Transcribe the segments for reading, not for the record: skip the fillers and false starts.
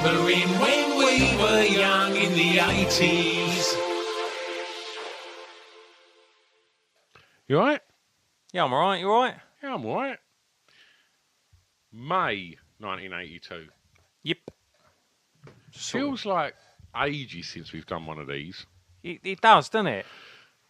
remembering when we were young in the 80s. You all right? Yeah, I'm all right. You all right? Yeah, I'm all right. May 1982. Yep. Feels like ages since we've done one of these. It does, doesn't it?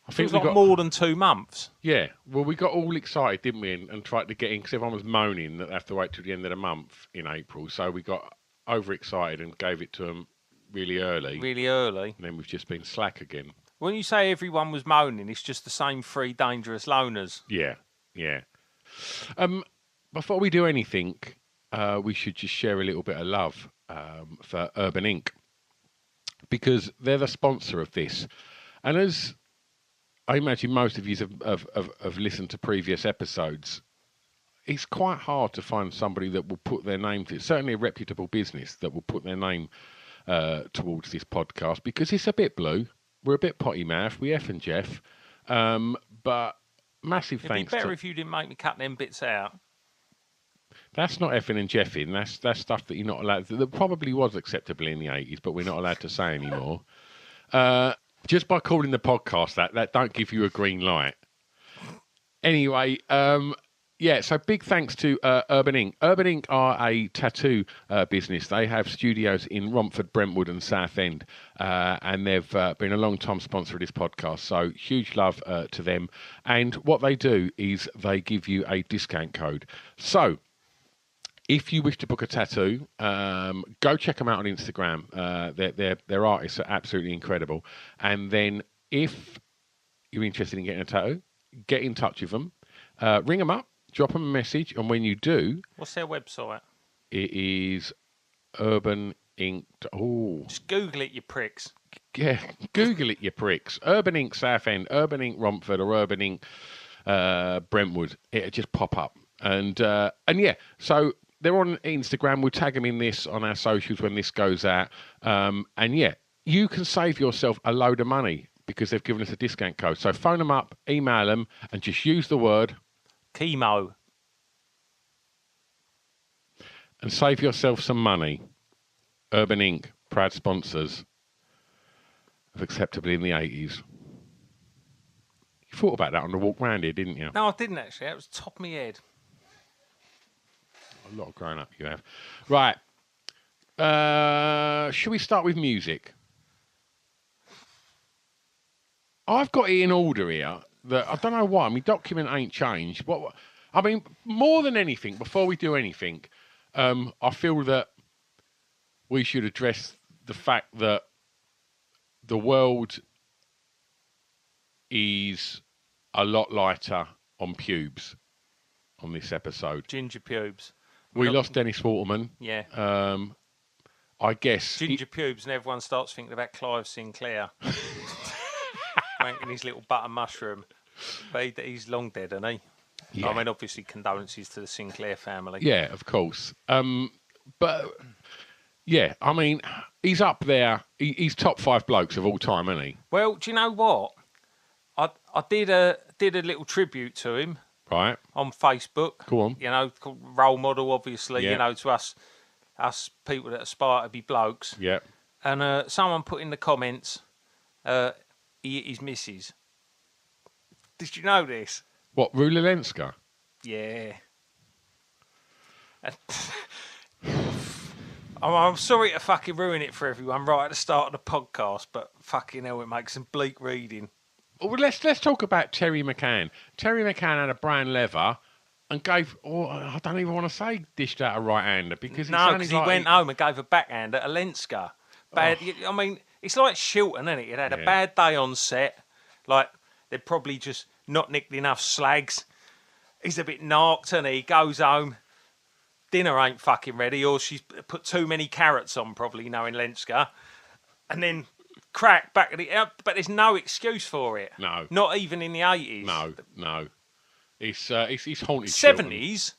I think Feels like more than 2 months. Yeah. Well, we got all excited, didn't we, and tried to get in because everyone was moaning that they have to wait till the end of the month in April. So we got overexcited and gave it to them really early. Really early. And then we've just been slack again. When you say everyone was moaning, it's just the same 3 dangerous loners. Yeah. Yeah. Before we do anything, we should just share a little bit of love for Urban Ink, because they're the sponsor of this. And as I imagine most of you have listened to previous episodes, it's quite hard to find somebody that will put their name to it, certainly a reputable business that will put their name towards this podcast, because it's a bit blue. We're a bit potty mouth. We F and Jeff. But massive thanks. It'd be better if you didn't make me cut them bits out. That's not effing and jeffing. That's stuff that you're not allowed to. That probably was acceptable in the 80s, but we're not allowed to say anymore. Just by calling the podcast that don't give you a green light. Anyway, yeah, so big thanks to Urban Ink. Urban Ink are a tattoo business. They have studios in Romford, Brentwood and Southend, and they've been a long-time sponsor of this podcast, so huge love to them. And what they do is they give you a discount code. So if you wish to book a tattoo, go check them out on Instagram. Their artists are absolutely incredible. And then if you're interested in getting a tattoo, get in touch with them, ring them up, drop them a message, and when you do... What's their website? It is Urban Ink... Oh. Just Google it, you pricks. Yeah, Google it, you pricks. Urban Ink Southend, Urban Ink Romford, or Urban Ink Brentwood. It'll just pop up. And yeah, so... They're on Instagram. We'll tag them in this on our socials when this goes out. And yeah, you can save yourself a load of money because they've given us a discount code. So phone them up, email them, and just use the word chemo and save yourself some money. Urban Ink, proud sponsors of Acceptably in the 80s. You thought about that on the walk round here, didn't you? No, I didn't actually. That was top of my head. A lot of growing up you have. Right. Should we start with music? I've got it in order here. That I don't know why. My document ain't changed. I mean, more than anything, before we do anything, I feel that we should address the fact that the world is a lot lighter on pubes on this episode. Ginger pubes. We lost Dennis Waterman. Yeah. I guess... Ginger pubes, and everyone starts thinking about Clive Sinclair. Wanking his little butter mushroom. But he's long dead, isn't he? Yeah. I mean, obviously, condolences to the Sinclair family. Yeah, of course. But, yeah, I mean, he's up there. He's top 5 blokes of all time, isn't he? Well, do you know what? I did a little tribute to him. Right. On Facebook. Go on. You know, role model, obviously, yeah. You know, to us people that aspire to be blokes. Yeah. And someone put in the comments, he hit his missus. Did you know this? What, Rulilenska? Yeah. I'm sorry to fucking ruin it for everyone right at the start of the podcast, but fucking hell, it makes some bleak reading. Well, let's talk about Terry McCann. Terry McCann had a brown leather and gave, I don't even want to say dished out a right-hander because he went home and gave a backhander to Lenska. I mean, it's like Shilton, isn't it? He'd had a bad day on set. Like, they'd probably just not nicked enough slags. He's a bit narked, and he goes home. Dinner ain't fucking ready, or she's put too many carrots on, probably, knowing Lenska. And then... crack back at the but there's no excuse for it. No, not even in the 80s. No. It's haunted. 70s.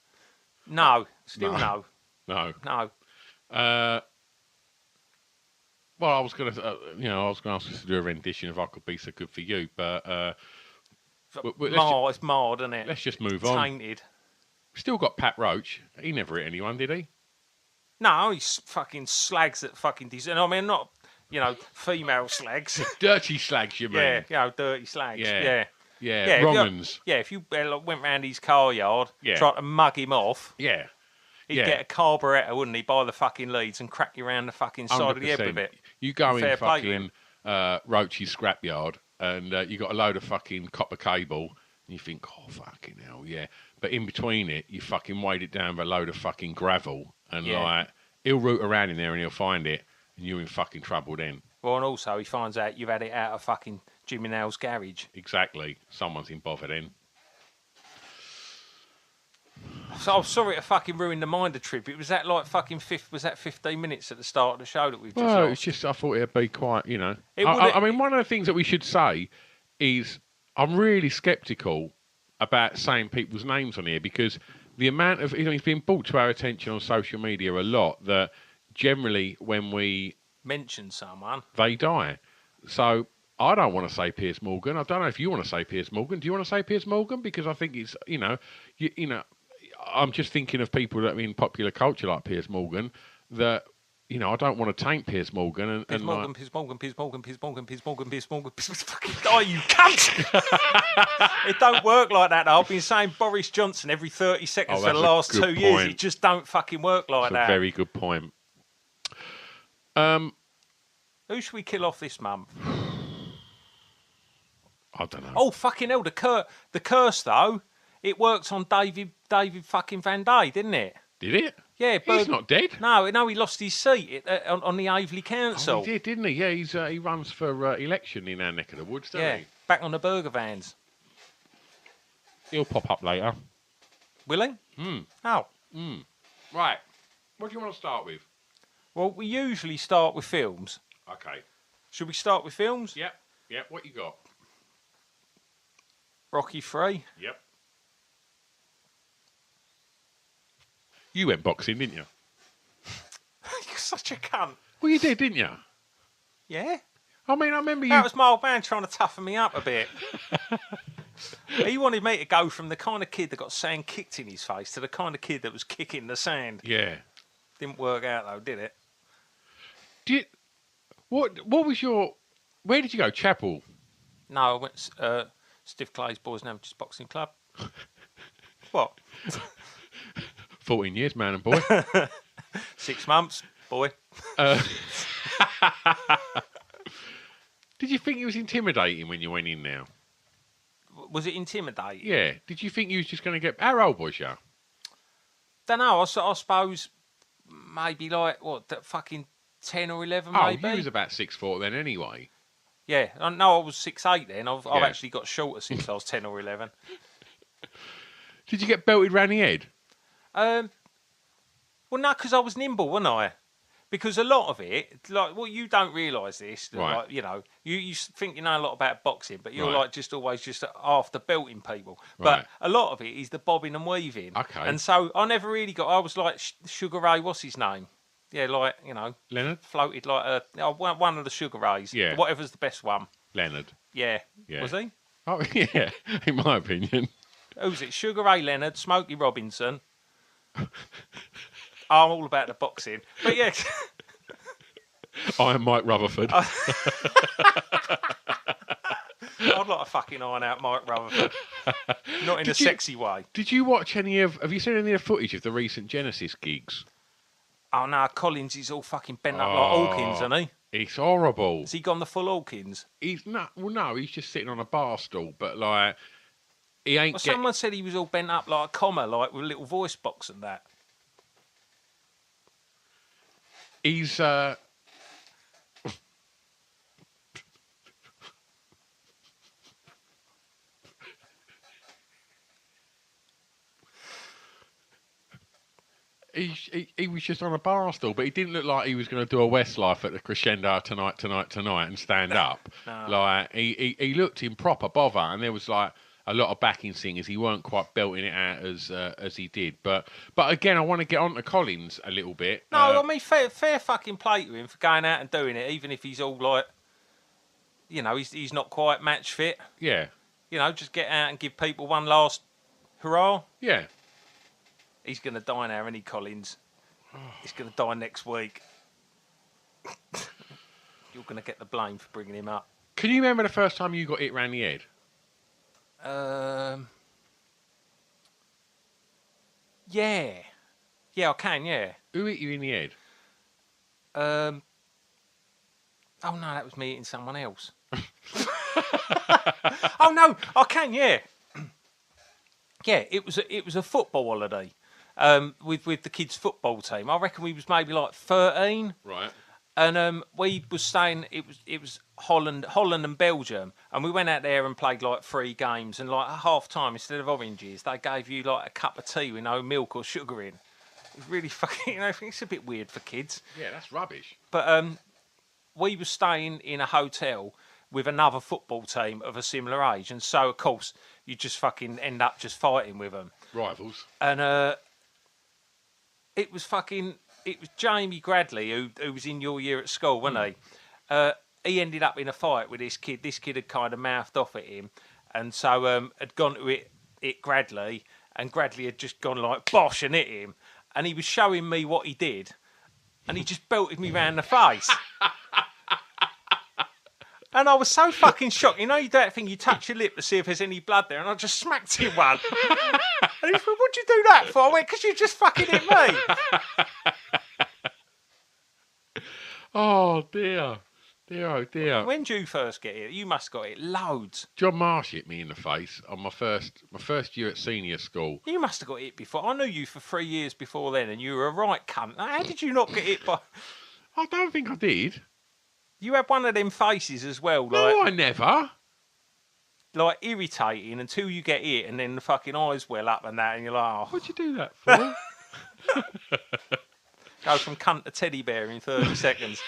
No, still no. Well, I was gonna, ask us to do a rendition of "I Could Be So Good for You," but it's marred, isn't it? Let's just move on. Tainted. Still got Pat Roach. He never hit anyone, did he? No, he's fucking slags that fucking design. I mean, not, female slags. Dirty slags, you mean? Yeah, dirty slags. Yeah. Yeah, Wrong uns. If you went round his car yard, Yeah. tried to mug him off, Yeah. he'd get a carburettor, wouldn't he, by the fucking leads and crack you around the fucking side of the head with it. You go Fair in play to him. fucking Roach's scrapyard and you got a load of fucking copper cable and you think, oh, fucking hell, yeah. But in between it, you fucking weighed it down with a load of fucking gravel and like, he'll root around in there and he'll find it and you're in fucking trouble then. Well, and also he finds out you've had it out of fucking Jimmy Nail's garage. Exactly. Someone's in bother then. So I'm sorry to fucking ruin the Minder trip. It was that like fucking 15 minutes at the start of the show that we've just Well, lost? it's just, I thought it'd be quite, you know. It I mean, one of the things that we should say is I'm really sceptical about saying people's names on here because the amount of, it's been brought to our attention on social media a lot that generally when we mention someone, they die. So I don't want to say Piers Morgan. I don't know if you want to say Piers Morgan. Do you want to say Piers Morgan? Because I think it's, you know, I'm just thinking of people that are in popular culture like Piers Morgan that, you know, I don't want to taint Piers Morgan. Piers Morgan. Fucking die, you cunt! It don't work like that, though. I've been saying Boris Johnson every 30 seconds for the last 2 years. It just don't fucking work like that. That's a very good point. Who should we kill off this month? I don't know. Oh, fucking hell, the curse, though, it worked on David fucking Van Day, didn't it? Did it? Yeah, he's not dead. No, he lost his seat on the Aveley Council. Oh, he did, didn't he? Yeah, he runs for election in our neck of the woods, doesn't he? Back on the burger vans. He'll pop up later. Will he? Oh. Right. What do you want to start with? Well, we usually start with films. Okay. Should we start with films? Yep. What you got? Rocky 3. Yep. You went boxing, didn't you? You're such a cunt. Well, you did, didn't you? Yeah. I mean, I remember you... That was my old man trying to toughen me up a bit. He wanted me to go from the kind of kid that got sand kicked in his face to the kind of kid that was kicking the sand. Yeah. Didn't work out, though, did it? What was your... Where did you go? Chapel? No, I went Stiff Clay's Boys and Amateurs Boxing Club. What? 14 years, man and boy. 6 months, boy. Did you think it was intimidating when you went in now? Was it intimidating? Yeah. Did you think you was just going to get... How old was you? Don't know. I suppose maybe like, fucking 10 or 11 maybe? Oh, you was about 6'4" then anyway. Yeah. No, I was 6'8" then. I've actually got shorter since I was 10 or 11. Did you get belted round the head? Well, no, because I was nimble, wasn't I? Because a lot of it, you don't realise this, right. Like, you know, you think you know a lot about boxing, but you're right. like just always just after belting people. Right. But a lot of it is the bobbing and weaving. Okay. And so I never really I was like Sugar Ray, what's his name? Yeah, like, you know. Leonard? Floated like one of the Sugar Rays. Yeah. Whatever's the best one. Leonard. Yeah. Yeah. Was he? Oh, yeah, in my opinion. Who's it? Sugar Ray Leonard, Smokey Robinson. I'm all about the boxing. But yeah. I am Mike Rutherford. I'd like to fucking iron out Mike Rutherford. Not in a sexy way. Did you watch have you seen any of the footage of the recent Genesis gigs? Oh no, Collins is all fucking bent up like Hawkins, isn't he? It's horrible. Has he gone the full Hawkins? He's not. Well, no, he's just sitting on a bar stool, but like he ain't. Well, someone said he was all bent up like a comma, like with a little voice box and that. He's. He was just on a bar stool, but he didn't look like he was going to do a Westlife at the Crescendo tonight, and stand up. No. Like he looked in proper bother, and there was like a lot of backing singers. He weren't quite belting it out as he did. But again, I want to get on to Collins a little bit. No, I mean fair fucking play to him for going out and doing it, even if he's all like, you know, he's not quite match fit. Yeah. You know, just get out and give people one last hurrah. Yeah. He's going to die now, isn't he, Collins? He's going to die next week. You're going to get the blame for bringing him up. Can you remember the first time you got hit round the head? Yeah. Yeah, I can, yeah. Who hit you in the head? Oh, no, that was me hitting someone else. Oh, no, I can, yeah. Yeah, it was a football holiday with the kids' football team. I reckon we was maybe like 13. Right. And we was staying. It was Holland and Belgium, and we went out there and played like 3 games. And like at half time, instead of oranges, they gave you like a cup of tea with no milk or sugar in. It was really fucking. I think it's a bit weird for kids. Yeah, that's rubbish. But we were staying in a hotel with another football team of a similar age, and so of course you just fucking end up just fighting with them. Rivals. And it was fucking. It was Jamie Gradley, who was in your year at school, wasn't he? He ended up in a fight with this kid. This kid had kind of mouthed off at him, and so had gone to hit Gradley, and Gradley had just gone like bosh and hit him, and he was showing me what he did, and he just belted me round the face. And I was so fucking shocked. You know, you do that thing, you touch your lip to see if there's any blood there, and I just smacked him one. And he said, "What'd you do that for?" I went, "Because you just fucking hit me." Oh, dear. Dear, oh, dear. When did you first get it? You must have got it loads. John Marsh hit me in the face on my first year at senior school. You must have got it before. I knew you for 3 years before then, and you were a right cunt. How did you not get it by... I don't think I did. You had one of them faces as well, like... No, I never. Like, irritating until you get it, and then the fucking eyes well up and that, and you're like, oh... What'd you do that for? Go from cunt to teddy bear in 30 seconds.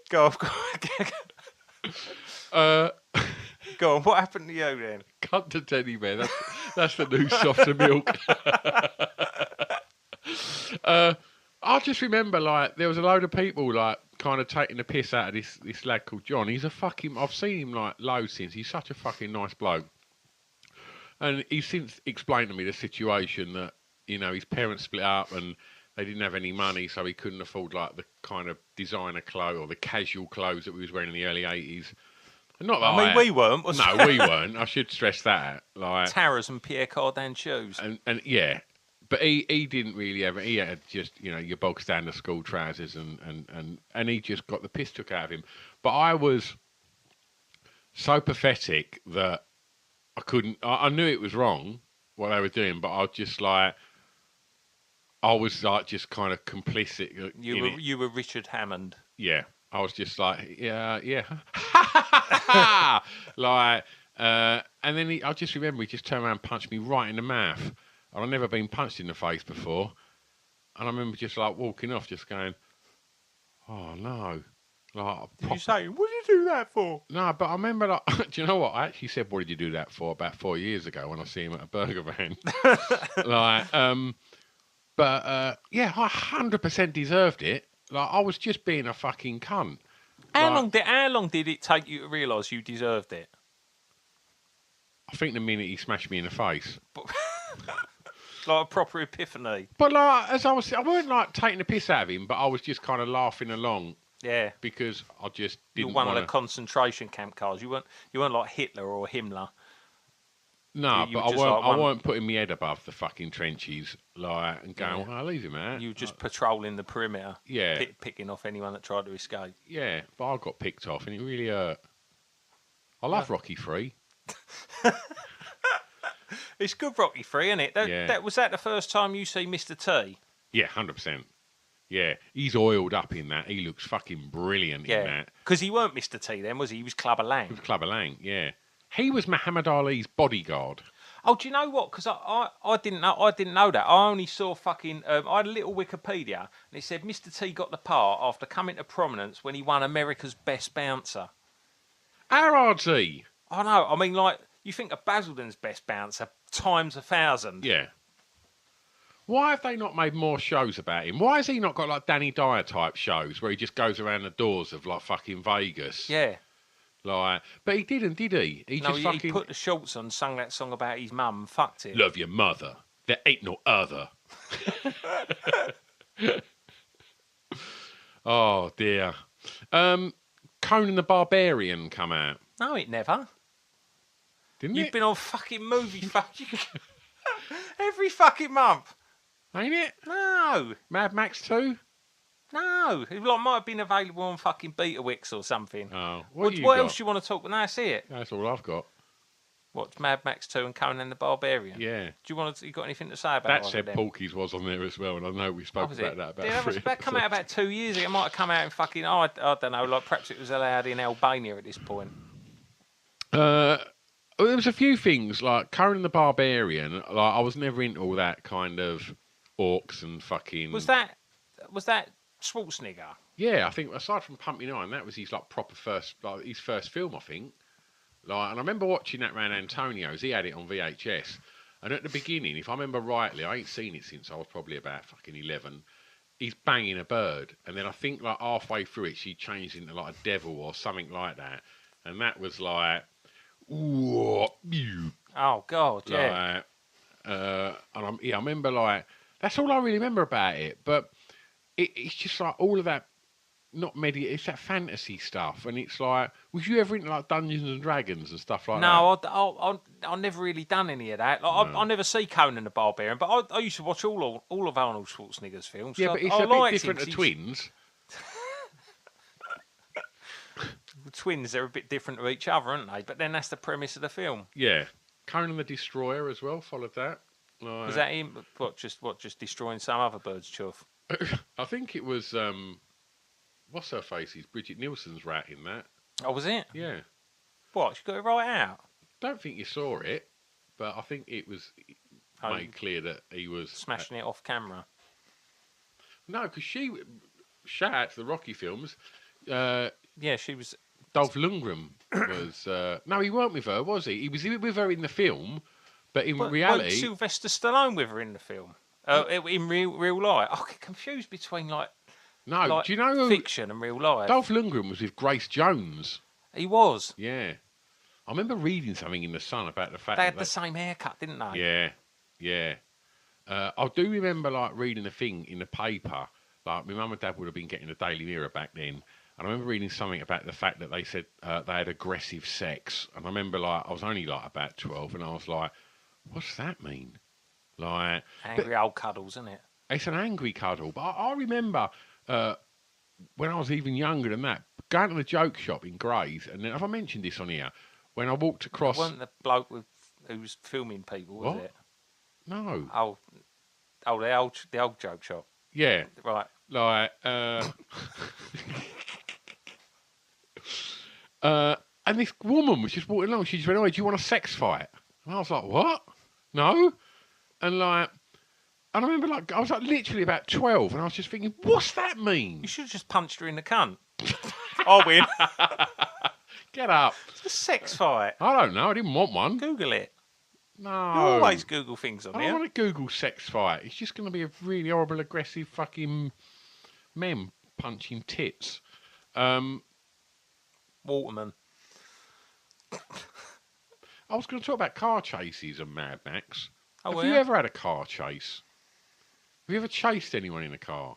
Go on. Go on, what happened to you then? Cunt to teddy bear. That's the new softer milk. I just remember, like, there was a load of people, like, kind of taking the piss out of this lad called John. He's a fucking... I've seen him, like, loads since. He's such a fucking nice bloke. And he's since explained to me the situation that, you know, his parents split up and they didn't have any money, so he couldn't afford, like, the kind of designer clothes or the casual clothes that we was wearing in the early 80s. Not that I mean, we weren't. No, we weren't. I should stress that. Like Tara's and Pierre Cardin shoes. And yeah, but he didn't really ever. He had just, you know, your bog standard school trousers and he just got the piss took out of him. But I was so pathetic that I couldn't. I knew it was wrong what they were doing, but I was just like. I was like just kind of complicit. You were Richard Hammond. Yeah, I was just like, yeah. Like, and then I just remember he just turned around and punched me right in the mouth. And I'd never been punched in the face before. And I remember just like walking off, just going, oh no. Like, did you say, what did you do that for? No, but I remember, like, do you know what? I actually said, what did you do that for about 4 years ago when I see him at a burger van. Like, but yeah, I 100% deserved it. Like, I was just being a fucking cunt. How long did it take you to realise you deserved it? I think the minute he smashed me in the face. Like a proper epiphany. But like, I weren't like taking the piss out of him, but I was just kind of laughing along. Yeah. Because I just didn't. You were one of the concentration camp cars. You weren't like Hitler or Himmler. No, but I weren't putting my head above the fucking trenches, like, and going, "Oh, leave him out." You were just patrolling the perimeter, yeah, picking off anyone that tried to escape. Yeah, but I got picked off, and it really hurt. I love Rocky 3. It's good Rocky 3, isn't it? Was that the first time you see Mr. T? Yeah, 100%. Yeah, he's oiled up in that. He looks fucking brilliant in that. Because he weren't Mr. T then, was he? He was Clubber Lang. He was Clubber Lang, yeah. He was Muhammad Ali's bodyguard. Oh, do you know what? Because I didn't know that. I only saw fucking. I had a little Wikipedia, and it said Mr. T got the part after coming to prominence when he won America's Best Bouncer. How hard's he? I know. I mean, like, you think of Basildon's Best Bouncer times 1,000. Yeah. Why have they not made more shows about him? Why has he not got like Danny Dyer type shows where he just goes around the doors of like fucking Vegas? Yeah. Like, but he didn't, did he? He put the shorts on, sung that song about his mum and fucked it. Love your mother. There ain't no other. Oh dear. Conan the Barbarian come out, No, it never. didn't You've it? been on fucking movie fucking every fucking month. Ain't it? No, Mad Max 2? no. It like, might have been available on fucking Betawix or something. Oh, What you got? else do you want to talk about? No, that's it. That's all I've got. What's Mad Max 2 and Conan the Barbarian? Yeah. Do you want to? You got anything to say about That either said, of them? Porky's was on there as well, and I know we spoke Was about it? that about Yeah, three. that come out about 2 years ago. It might have come out in fucking. I don't know. Like perhaps it was allowed in Albania at this point. There was a few things like Conan the Barbarian. Like I was never into all that kind of orcs and fucking. Was that Schwarzenegger? Yeah, I think aside from Pumping Iron, that was his like proper first, like his first film, I think. Like, and I remember watching that around Antonio's. He had it on VHS, and at the beginning, if I remember rightly, I ain't seen it since I was probably about fucking 11. He's banging a bird, and then I think like halfway through it, she changed into like a devil or something like that, and that was like, ooh, you. Oh God, yeah. Like, and I remember like that's all I really remember about it. But it's just like all of that, not it's that fantasy stuff, and it's like, was you ever into like Dungeons and Dragons and stuff like that? No, I never really done any of that. Like, I never see Conan the Barbarian, but I used to watch all of Arnold Schwarzenegger's films. Yeah, So but it's I a bit liked different him to 'cause Twins. Twins, they're a bit different to each other, aren't they? But then that's the premise of the film. Yeah, Conan the Destroyer as well followed that. Like, Was that him? What just destroying some other bird's chuff? I think it was what's her face's Bridget Nielsen's rat in that. Oh, was it? Yeah, What? She got it right out. don't think you saw it, but I think it was made clear that he was Smashing it off camera. No, because shout out to the Rocky films. Yeah, she was. Dolph Lundgren was no, he weren't with her, was he? He was with her in the film, but in reality, wasn't Sylvester Stallone with her in the film. In real life, I get confused between no. like Do you know who fiction and real life. Dolph Lundgren was with Grace Jones? He was. Yeah, I remember reading something in the Sun about the fact They had that the same haircut, didn't they? Yeah, yeah. I do remember like reading a thing in the paper. Like my mum and dad would have been getting the Daily Mirror back then. And I remember reading something about the fact that they said they had aggressive sex. And I remember like I was only like about 12, and I was like, "What's that mean?" Like Angry old cuddles, isn't it? it's an angry cuddle. But I remember when I was even younger than that, going to the joke shop in Grays. And then have I mentioned this on here? When I walked across, It wasn't the bloke who was filming people, was What? it? no, The old joke shop. yeah, Right. like and this woman was just walking along. She just went, "Oh, do you want a sex fight?" And I was like, "What? No." And like, and I remember like I was like literally about 12, and I was just thinking, "What's that mean?" You should have just punched her in the cunt. I'll win. Get up. It's a sex fight. I don't know. I didn't want one. Google it. No. You always Google things on I here. don't want to Google sex fight. It's just going to be a really horrible, aggressive fucking men punching tits. Waterman. I was going to talk about car chases and Mad Max. Oh, Have were you you? ever had a car chase? Have you ever chased anyone in a car?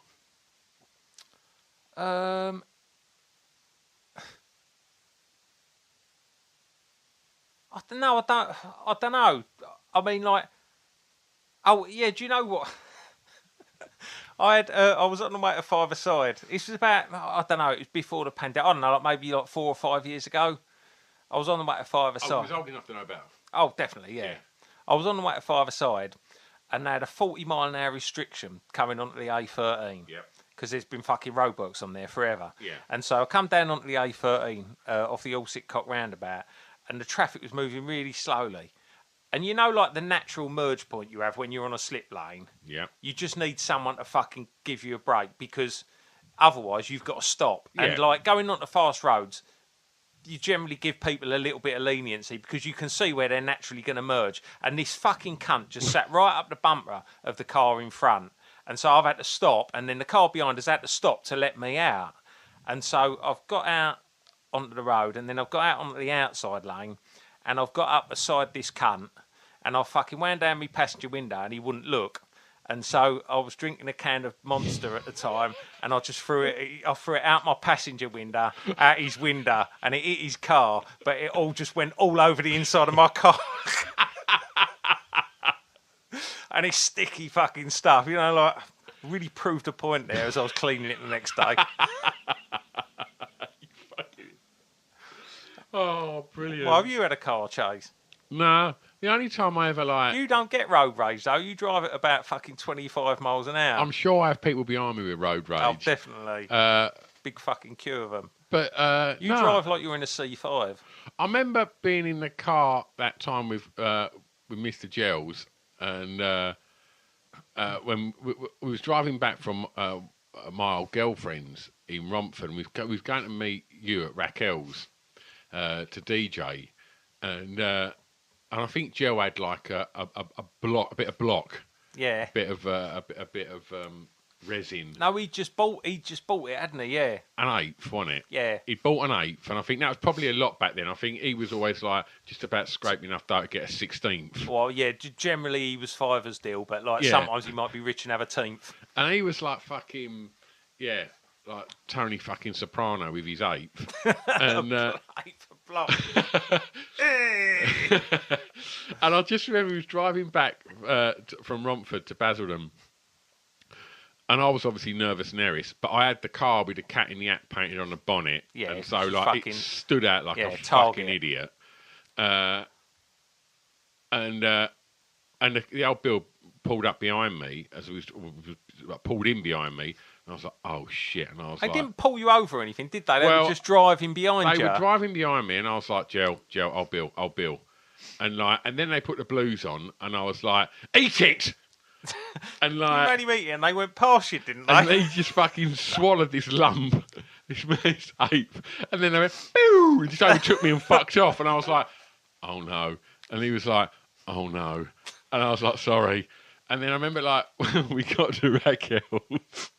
I don't know. I don't know. I mean, like, oh yeah. Do you know what? I was on the way to Five Aside. This was about, I don't know. It was before the pandemic. I don't know, like maybe like 4 or 5 years ago. I was on the way to Five I Aside. was old enough to know better. Oh, definitely, yeah. Yeah. I was on the way to Five Aside, and they had a 40-mile-an-hour restriction coming onto the A13. Yep. Because there's been fucking roadworks on there forever. Yeah. And so I come down onto the A13 off the Allsick roundabout, and the traffic was moving really slowly. And you know, like the natural merge point you have when you're on a slip lane, Yeah. you just need someone to fucking give you a break, because otherwise you've got to stop. Yeah. And like going onto fast roads, you generally give people a little bit of leniency because you can see where they're naturally going to merge. And this fucking cunt just sat right up the bumper of the car in front. And so I've had to stop, and then the car behind has had to stop to let me out. And so I've got out onto the road, and then I've got out onto the outside lane, and I've got up beside this cunt, and I fucking wound down my passenger window, and he wouldn't look. And so I was drinking a can of Monster at the time, and I just threw it. I threw it out my passenger window, out his window, and it hit his car. But it all just went all over the inside of my car. And it's sticky fucking stuff, like really proved a point there as I was cleaning it the next day. Oh, brilliant! Well, have you had a car chase? No, the only time I ever You don't get road rage though. You drive at about fucking 25 miles an hour. I'm sure I have people behind me with road rage. Oh, definitely. Big fucking queue of them. But you drive like you're in a C5. I remember being in the car that time with Mr. Gels, and when we was driving back from my old girlfriend's in Romford, and we was going to meet you at Raquel's to DJ, and I think Gel had like a bit of block, Yeah. a bit of resin. No, he just bought it, hadn't he? Yeah. An eighth, wasn't it? Yeah. He bought an eighth, and I think that was probably a lot back then. I think he was always like just about scraping enough dough to get a 16th. Well, yeah, generally he was fivers deal, but like sometimes he might be rich and have a 10th. And he was like fucking, like Tony fucking Soprano with his eighth. And Eighth of block. and I just remember he was driving back from Romford to Basildon. And I was obviously nervous and nervous, but I had the car with the Cat in the Hat painted on the bonnet. Yeah, and so like it stood out like a fucking idiot. And the old Bill pulled up behind me as we was pulled in behind me, and I was like, "Oh shit!" And I was they didn't pull you over or anything, did they? They were just driving behind you. They were driving behind me, and I was like, "Gel, I'll Bill," and then they put the blues on, and I was like, "Eat it!" And like, you made him eat it, and they went past you, didn't they? And he just fucking swallowed this lump, this ape, and then they went, "Boo!" and just overtook me and fucked off, and I was like, "Oh no!" And he was like, "Oh no!" And I was like, "Sorry." And then I remember like when we got to Raquel's.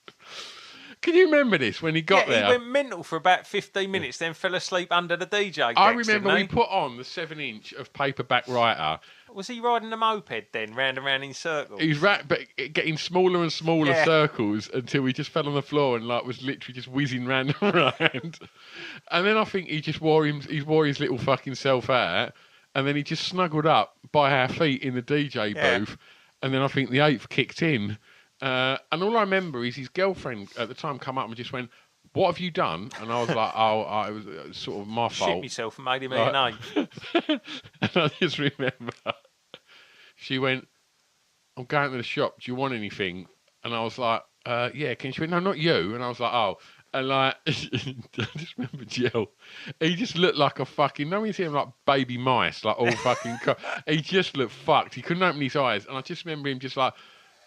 Can you remember this when he got there? He went mental for about 15 minutes, then fell asleep under the DJ decks, I remember we didn't he? put on the 7-inch of paperback writer. Was he riding a moped then, round and round in circles? He was but getting smaller and smaller circles until he just fell on the floor and like was literally just whizzing round and round. And then I think he just wore his little fucking self out, and then he just snuggled up by our feet in the DJ booth, and then I think the eighth kicked in. And all I remember is his girlfriend at the time come up and just went, "What have you done?" And I was like, it was sort of my fault. Shit myself and made him eat an eighth. And I just remember she went, "I'm going to the shop. Do you want anything?" And I was like, "Yeah." She went, "No, not you." And I was like, "Oh." And like, I just remember Jill. He just looked like a fucking. No, you see him like baby mice, like all fucking. He just looked fucked. He couldn't open his eyes, and I just remember him just like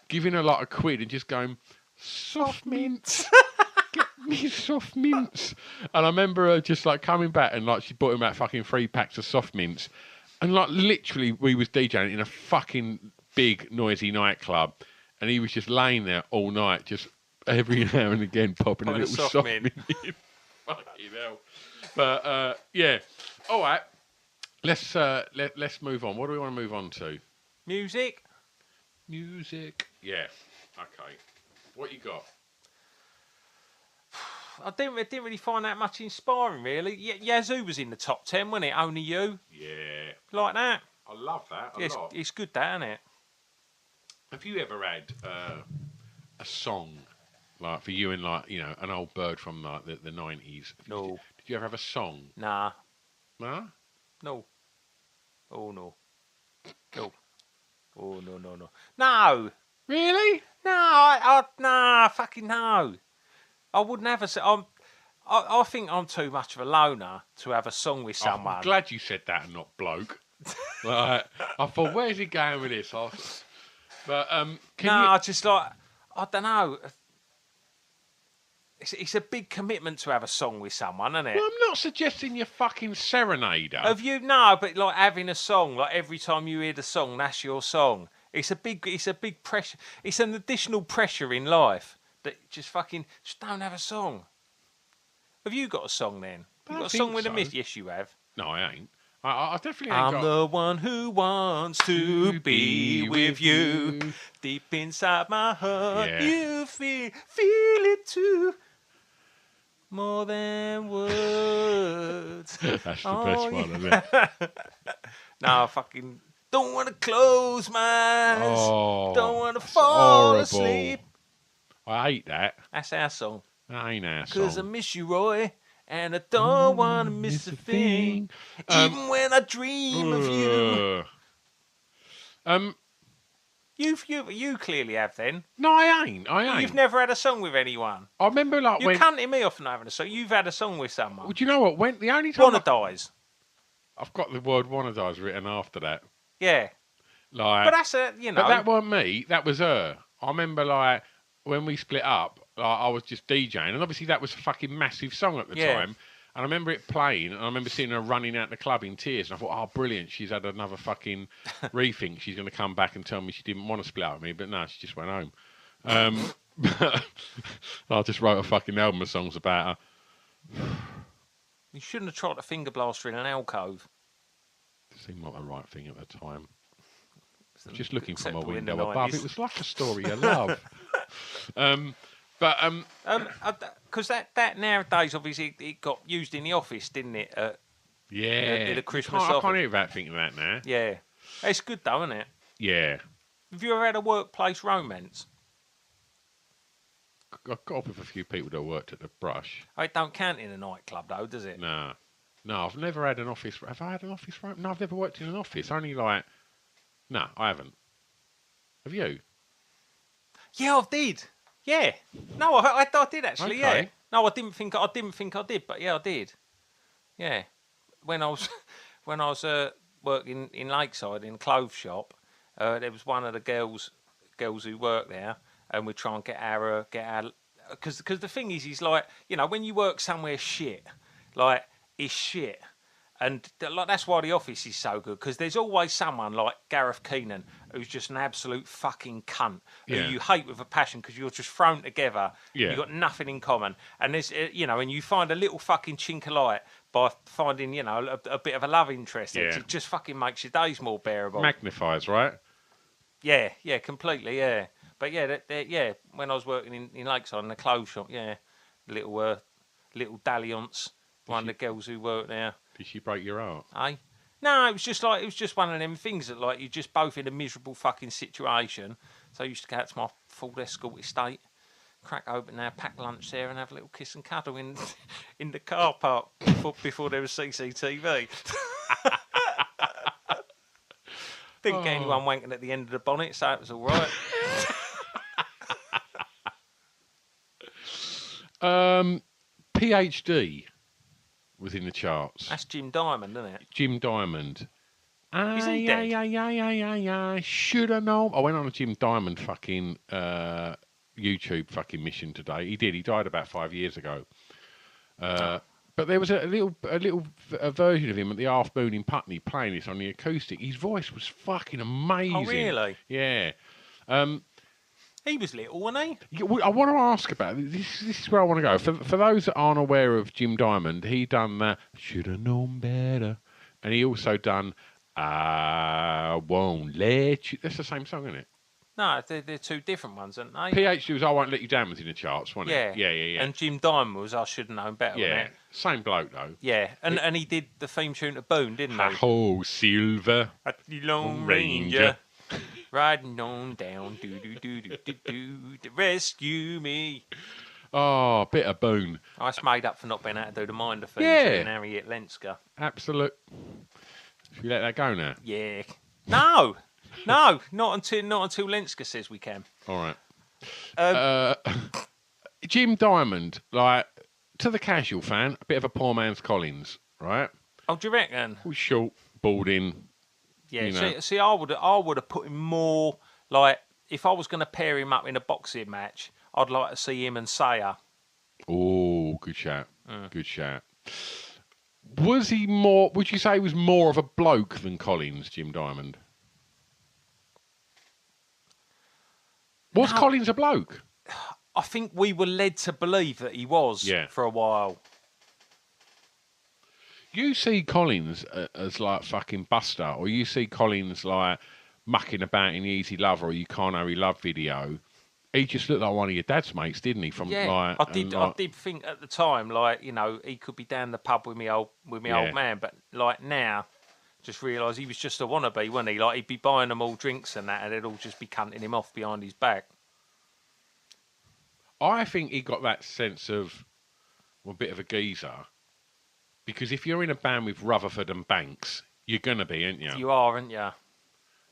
giving her like a quid and just going, "Soft mints." Get me soft mints. And I remember her just like coming back and like she bought him out fucking 3 packs of soft mints. And like literally we was DJing in a fucking big noisy nightclub, and he was just laying there all night, just every now and again popping a little soft mint in. Fucking hell. But yeah. All right. Let's move on. What do we want to move on to? Music. Yeah. Okay. What you got? I didn't really find that much inspiring, really. Yazoo was in the top 10, wasn't it? Only You. Yeah. Like that. I love that a lot. It's good, that, isn't it? Have you ever had a song like for you and like an old bird from like the 90s? No. Did you ever have a song? Nah. Nah? No. Oh no. No. Oh no. No. Really? No. Nah. Fucking no. I wouldn't have I think I'm too much of a loner to have a song with someone. I'm glad you said that and not bloke. Like, I thought, where's he going with this? But just like I don't know. It's a big commitment to have a song with someone, isn't it? Well, I'm not suggesting you're fucking serenader. Have you? No, but like having a song, like every time you hear the song, that's your song. It's a big pressure. It's an additional pressure in life that just don't have a song. Have you got a song then? You got a song with a miss? Yes, you have. No, I ain't. I definitely ain't I'm got... the one who wants to be with you. Deep inside my heart, Yeah. you feel it too. More than words. That's the best one, isn't it? No, I fucking don't want to close my eyes. Don't want to that's fall horrible. asleep. I hate that. That's our song. That ain't our Cause I song. miss you, Roy, and I don't want to miss a thing. Even when I dream of you. You clearly have then. No, I ain't. You've never had a song with anyone. I remember like You're when... cunting me off not having a song. You've had a song with someone. Well, do you know what? When the only time... Wanna Dies. I've got the word "wannadies" written after that. Yeah. Like, But that's a, you know. But that weren't me. That was her. I remember, like, when we split up, like, I was just DJing, and obviously that was a fucking massive song at the time. And I remember it playing, and I remember seeing her running out the club in tears. And I thought, oh, brilliant, she's had another fucking rethink. She's going to come back and tell me she didn't want to split up with me. But no, she just went home. I just wrote a fucking album of songs about her. You shouldn't have tried a finger blaster in an alcove. It seemed like the right thing at the time. Just looking from a Acceptable in the window above, 90s. it was like a story of love. Because that nowadays, obviously, it got used in the office, didn't it? Yeah. In a Christmas I office. can't hear about thinking that now. Yeah. It's good, though, isn't it? Yeah. Have you ever had a workplace romance? I got up with a few people that worked at the Brush. Oh, it don't count in a nightclub, though, does it? No. No, I've never had an office... Have I had an office romance? No, I've never worked in an office. Only like... No, I haven't. Have you? Yeah, I did. Yeah. No, I did actually. Okay. Yeah. No, I didn't think I did, but yeah, I did. Yeah. When I was working in Lakeside in a clothes shop, there was one of the girls who worked there, and we'd try and get our because the thing is, he's like, you know, when you work somewhere shit, like it's shit. And like that's why the office is so good, because there's always someone like Gareth Keenan who's just an absolute fucking cunt who you hate with a passion because you're just thrown together. Yeah. You've got nothing in common. And there's, you know, and you find a little fucking chink of light by finding, you know, a bit of a love interest. Yeah. It just fucking makes your days more bearable. Magnifies, right? Yeah, completely, yeah. But yeah, when I was working in Lakeside in the clothes shop, yeah, little dalliance. One of the girls who worked there. Did she break your heart? Eh? No, it was just one of them things that like you're just both in a miserable fucking situation. So I used to go out to my Ford Escort estate, crack open there, pack lunch there, and have a little kiss and cuddle in the car park before there was CCTV. Didn't get anyone wanking at the end of the bonnet, so it was all right. PhD was in the charts. That's Jim Diamond, isn't it? Jim Diamond. Is he dead? I should have known. I went on a Jim Diamond fucking YouTube fucking mission today. He did. He died about 5 years ago. But there was a little version of him at the Half Moon in Putney playing this on the acoustic. His voice was fucking amazing. Oh, really? Yeah. He was little, wasn't he? I want to ask about this. This is where I want to go. For those that aren't aware of Jim Diamond, he done that "Should Have Known Better," and he also done "I Won't Let You." That's the same song, isn't it? No, they're two different ones, aren't they? PhD was "I Won't Let You Down" was in the charts, wasn't it? Yeah. Yeah. And Jim Diamond was "I Should Have Known Better." Yeah, Wasn't it? same bloke though. Yeah, and he did the theme tune to Boone, didn't he? Oh, Silver At the Lone Ranger, riding on down, to rescue me. Oh, bit of Boone. I was made up for not being able to do the Minder theme Yeah. tune, Harriet Lenska. Absolute. Should we let that go now? Yeah. No, not until Lenska says we can. All right. Jim Diamond, like, to the casual fan, a bit of a poor man's Collins, right? Oh, do you reckon? Was short, balding. Yeah. You know. See, I would have put him more like if I was going to pair him up in a boxing match, I'd like to see him and Sayer. Oh, good shout. Good shout. Was he more, would you say he was more of a bloke than Collins, Jim Diamond? Was Collins a bloke? I think we were led to believe that he was Yeah. for a while. You see Collins as like fucking Buster, or you see Collins like mucking about in the Easy Lover or You Can't Hurry Love video. He just looked like one of your dad's mates, didn't he? From Yeah, like, I did think at the time, like, you know, he could be down the pub with me old man, but like now, just realised he was just a wannabe, wasn't he? Like he'd be buying them all drinks and that, and they'd all just be cunting him off behind his back. I think he got that sense of a bit of a geezer, because if you're in a band with Rutherford and Banks, you're gonna be, ain't you? You are, aren't you?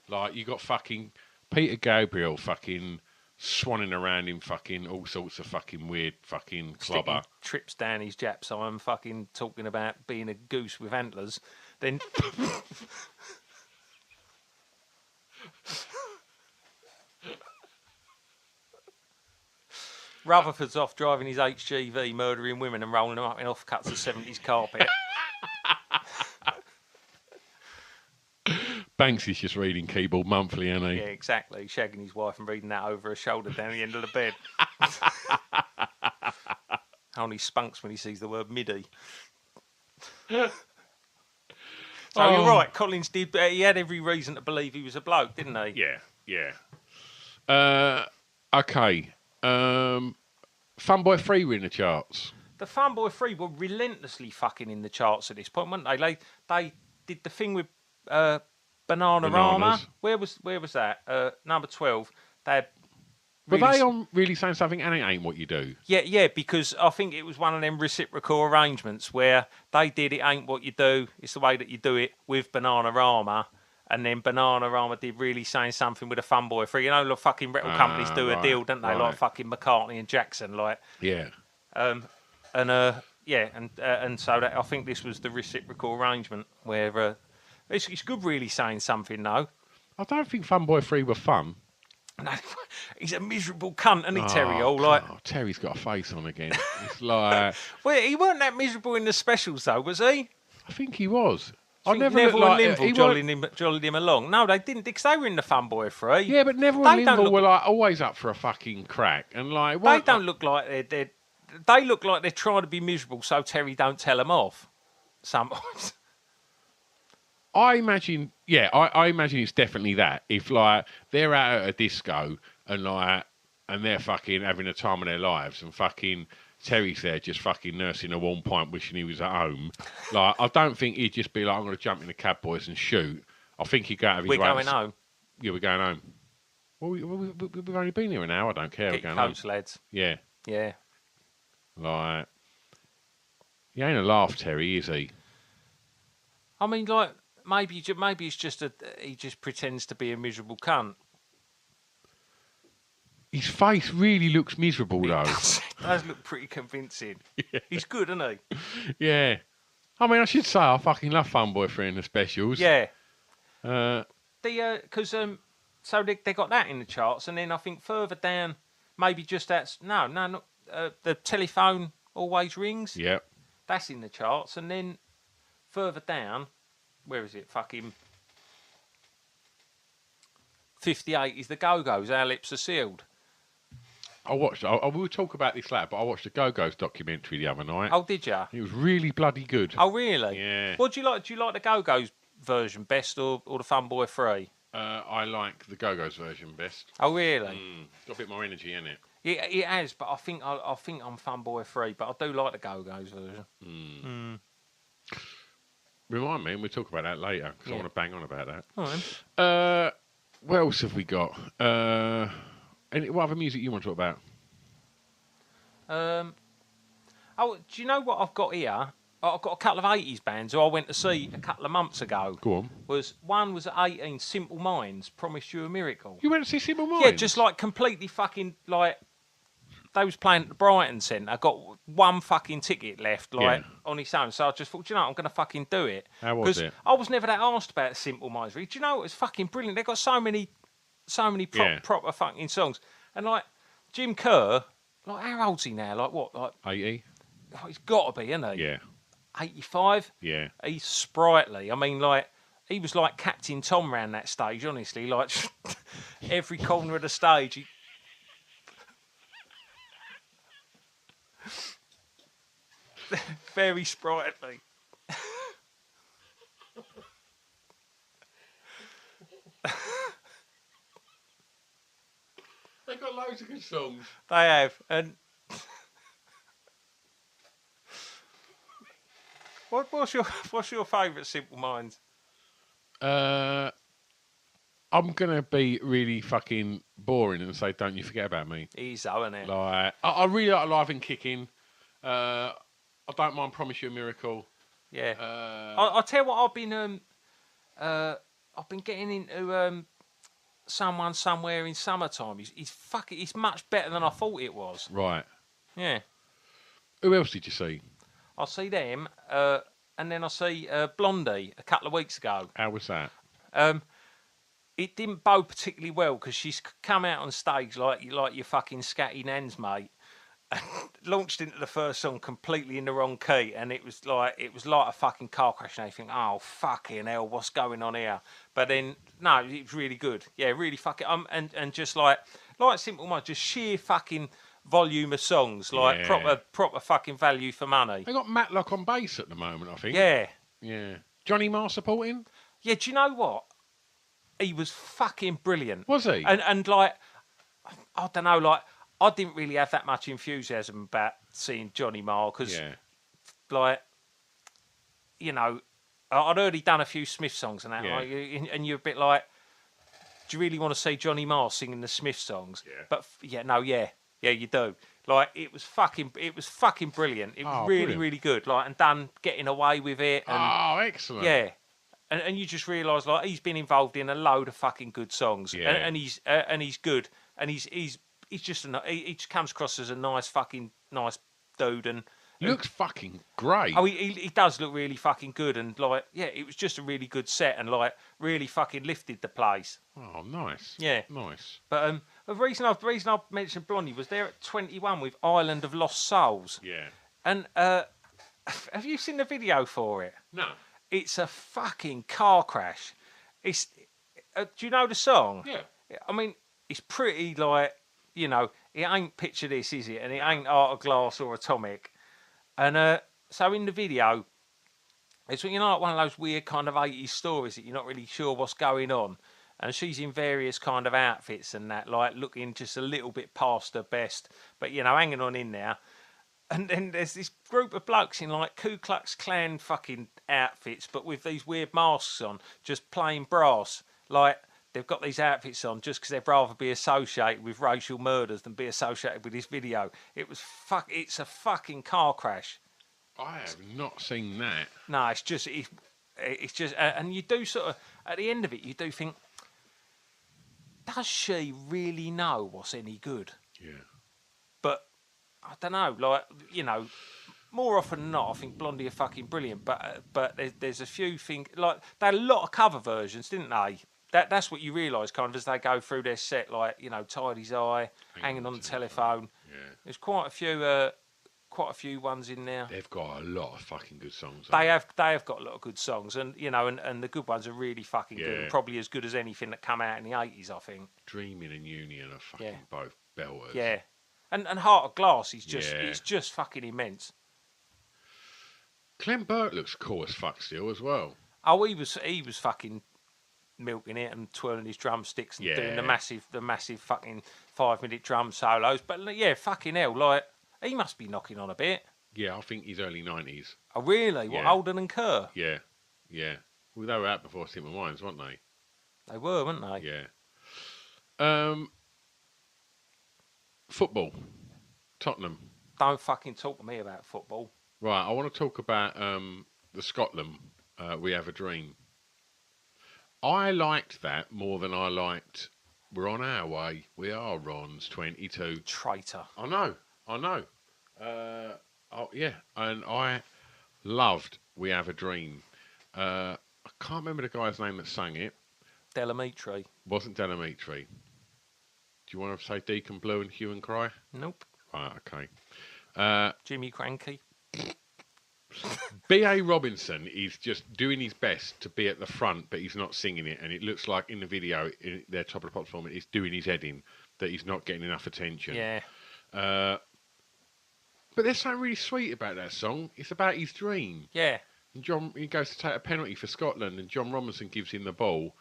Like you got fucking Peter Gabriel fucking swanning around in fucking all sorts of fucking weird fucking Sticking clobber. trips down his jap, so I'm fucking talking about being a goose with antlers. Then Rutherford's off driving his HGV, murdering women and rolling them up in offcuts of 70s carpet. Banks is just reading Keyboard Monthly, isn't he? Yeah, exactly. Shagging his wife and reading that over her shoulder down the end of the bed. Only spunks when he sees the word MIDI. So you're right, Collins did. He had every reason to believe he was a bloke, didn't he? Yeah. Okay. Funboy 3 were in the charts. The Funboy 3 were relentlessly fucking in the charts at this point, weren't they? They did the thing with Bananarama. Where was that? Number 12. They had Were they on Really Saying Something and It Ain't What You Do? Yeah, because I think it was one of them reciprocal arrangements where they did It Ain't What You Do, it's the way that you do it with Bananarama, and then Bananarama did Really Saying Something with a Funboy 3. You know, the fucking record companies do a deal, don't they? Right. Like fucking McCartney and Jackson, like. Yeah. And so that, I think this was the reciprocal arrangement where it's good Really Saying Something, though. I don't think Funboy 3 were fun. No, he's a miserable cunt, isn't he, Terry? Terry's got a face on again. It's like... Well, he weren't that miserable in the specials, though, was he? I think he was. I never Neville and Linville jollied him along. No, they didn't, because they were in the Funboy 3. Yeah, but Neville and Linville were like always up for a fucking crack, and like they don't look like they're. They look like they're trying to be miserable, so Terry don't tell them off. Sometimes. I imagine it's definitely that. If like they're out at a disco and they're fucking having a time of their lives, and fucking Terry's there just fucking nursing a warm pint, wishing he was at home. Like I don't think he'd just be like, I'm going to jump in the cab, boys, and shoot. I think he'd go out of his way. We're going home. Yeah, we're going home. Well, we've only been here an hour. I don't care. Get we're going coats, home, lads. Yeah. Yeah. Like he ain't a laugh, Terry, is he? I mean, like maybe it's just he just pretends to be a miserable cunt. His face really looks miserable, though. It does look pretty convincing. Yeah. He's good, isn't he? Yeah. I mean, I should say I fucking love Funboy 3 in the specials. Yeah. Because so they got that in the charts, and then I think further down, maybe just that's not the telephone always rings. Yeah. That's in the charts, and then further down, where is it? Fucking 58 is the Go-Go's. Our Lips Are Sealed. I watched. I will talk about this later, but I watched the Go-Go's documentary the other night. Oh, did you? It was really bloody good. Oh, really? Yeah. What do you like? Do you like the Go-Go's version best, or the Funboy 3? I like the Go-Go's version best. Oh, really? Got a bit more energy in it. Yeah, it has, but I think I'm Funboy 3, but I do like the Go-Go's version. Remind me, and we'll talk about that later, because I want to bang on about that. All right. What else have we got? What other music you want to talk about? Do you know what I've got here? I've got a couple of 80s bands who I went to see a couple of months ago. Go on. One was at 18, Simple Minds, Promised You a Miracle. You went to see Simple Minds? Yeah, just like completely fucking like... They was playing at the Brighton Centre. I got one fucking ticket left, on its own. So I just thought, I'm going to fucking do it. How was it? I was never that asked about Simple Minds. Do you know, it's fucking brilliant. They've got so many proper fucking songs. And like, Jim Kerr, like, how old's he now? Like what? Like 80? Oh, he's got to be, isn't he? Yeah. 85? Yeah. He's sprightly. I mean, like, he was like Captain Tom round that stage, honestly. Like, every corner of the stage, he... Very sprightly. good songs. They have. And what's your favourite Simple Minds? I'm gonna be really fucking boring and say, "Don't you forget about me." He's though, isn't it? Like, I really like Alive and Kicking. I don't mind Promise You a Miracle. Yeah. I'll tell you what. I've been getting into Someone Somewhere in Summertime. He's much better than I thought it was. Right. Yeah. Who else did you see? I see them, and then I see Blondie a couple of weeks ago. How was that? It didn't bow particularly well because she's come out on stage like your fucking scatty nans, mate, and launched into the first song completely in the wrong key, and it was like a fucking car crash, and you think, oh fucking hell, what's going on here? But then no, it was really good. Yeah, really fucking and just like Simple Minds, just sheer fucking volume of songs, like proper fucking value for money. They got Matlock on bass at the moment, I think. Yeah. Johnny Marr supporting. Yeah, do you know what? He was fucking brilliant. Was he? And like, I don't know, like, I didn't really have that much enthusiasm about seeing Johnny Marr because, like, you know, I'd already done a few Smith songs and that, like, and you're a bit like, do you really want to see Johnny Marr singing the Smith songs? Yeah. But yeah, you do. Like, it was fucking brilliant. It was really, brilliant. really good. Like, and done getting away with it. And, excellent. yeah. And you just realise, like, he's been involved in a load of fucking good songs, and he's good, and he just comes across as a nice dude, and Looks fucking great. Oh, he does look really fucking good, and like, yeah, it was just a really good set, and like, really fucking lifted the place. Oh, nice. Yeah, nice. But the reason I mentioned Blondie was there at 21 with Island of Lost Souls. Yeah. And have you seen the video for it? No. It's a fucking car crash. It's do you know the song? Yeah. I mean, it's pretty like, you know, it ain't Picture This, is it? And it ain't Art of Glass or Atomic. And so in the video, it's, you know, like one of those weird kind of 80s stories that you're not really sure what's going on. And she's in various kind of outfits and that, like looking just a little bit past her best, but, you know, hanging on in there. And then there's this group of blokes in like Ku Klux Klan fucking outfits, but with these weird masks on, just playing brass. Like, they've got these outfits on just because they'd rather be associated with racial murders than be associated with this video. It's a fucking car crash. I have not seen that. No, it's just, and you do sort of, at the end of it, you do think, does she really know what's any good? Yeah. But I don't know, like, you know, more often than not, I think Blondie are fucking brilliant. But there's a few things, like, they had a lot of cover versions, didn't they? That's what you realise kind of as they go through their set, like, you know, Tidy's Eye, Hanging on the Telephone. Yeah. There's quite a few ones in there. They've got a lot of fucking good songs. They have got a lot of good songs, and you know, and the good ones are really fucking good, and probably as good as anything that come out in the 80s, I think. Dreaming and Union are fucking both belters. Yeah. And Heart of Glass is just it's just fucking immense. Clem Burke looks cool as fuck still as well. Oh, he was fucking milking it and twirling his drumsticks and doing the massive fucking 5-minute drum solos. But yeah, fucking hell, like, he must be knocking on a bit. Yeah, I think he's early 90s. Oh, really? Yeah. What, older than Kerr? Yeah. Well, they were out before Simple Minds, weren't they? They were, weren't they? Yeah. Football. Tottenham. Don't fucking talk to me about football. Right, I want to talk about the Scotland, We Have a Dream. I liked that more than I liked We're On Our Way, We Are Ron's 22. Traitor. I know. Yeah, and I loved We Have a Dream. I can't remember the guy's name that sang it. Delamitri. Wasn't Delamitri. Do you want to say Deacon Blue and Hue and Cry? Nope. Right, okay. Jimmy Cranky. B.A. Robinson is just doing his best to be at the front, but he's not singing it. And it looks like in the video, in their Top of the Pops performance, he's doing his head in, that he's not getting enough attention. Yeah. But there's something really sweet about that song. It's about his dream. Yeah. And he goes to take a penalty for Scotland, and John Robinson gives him the ball.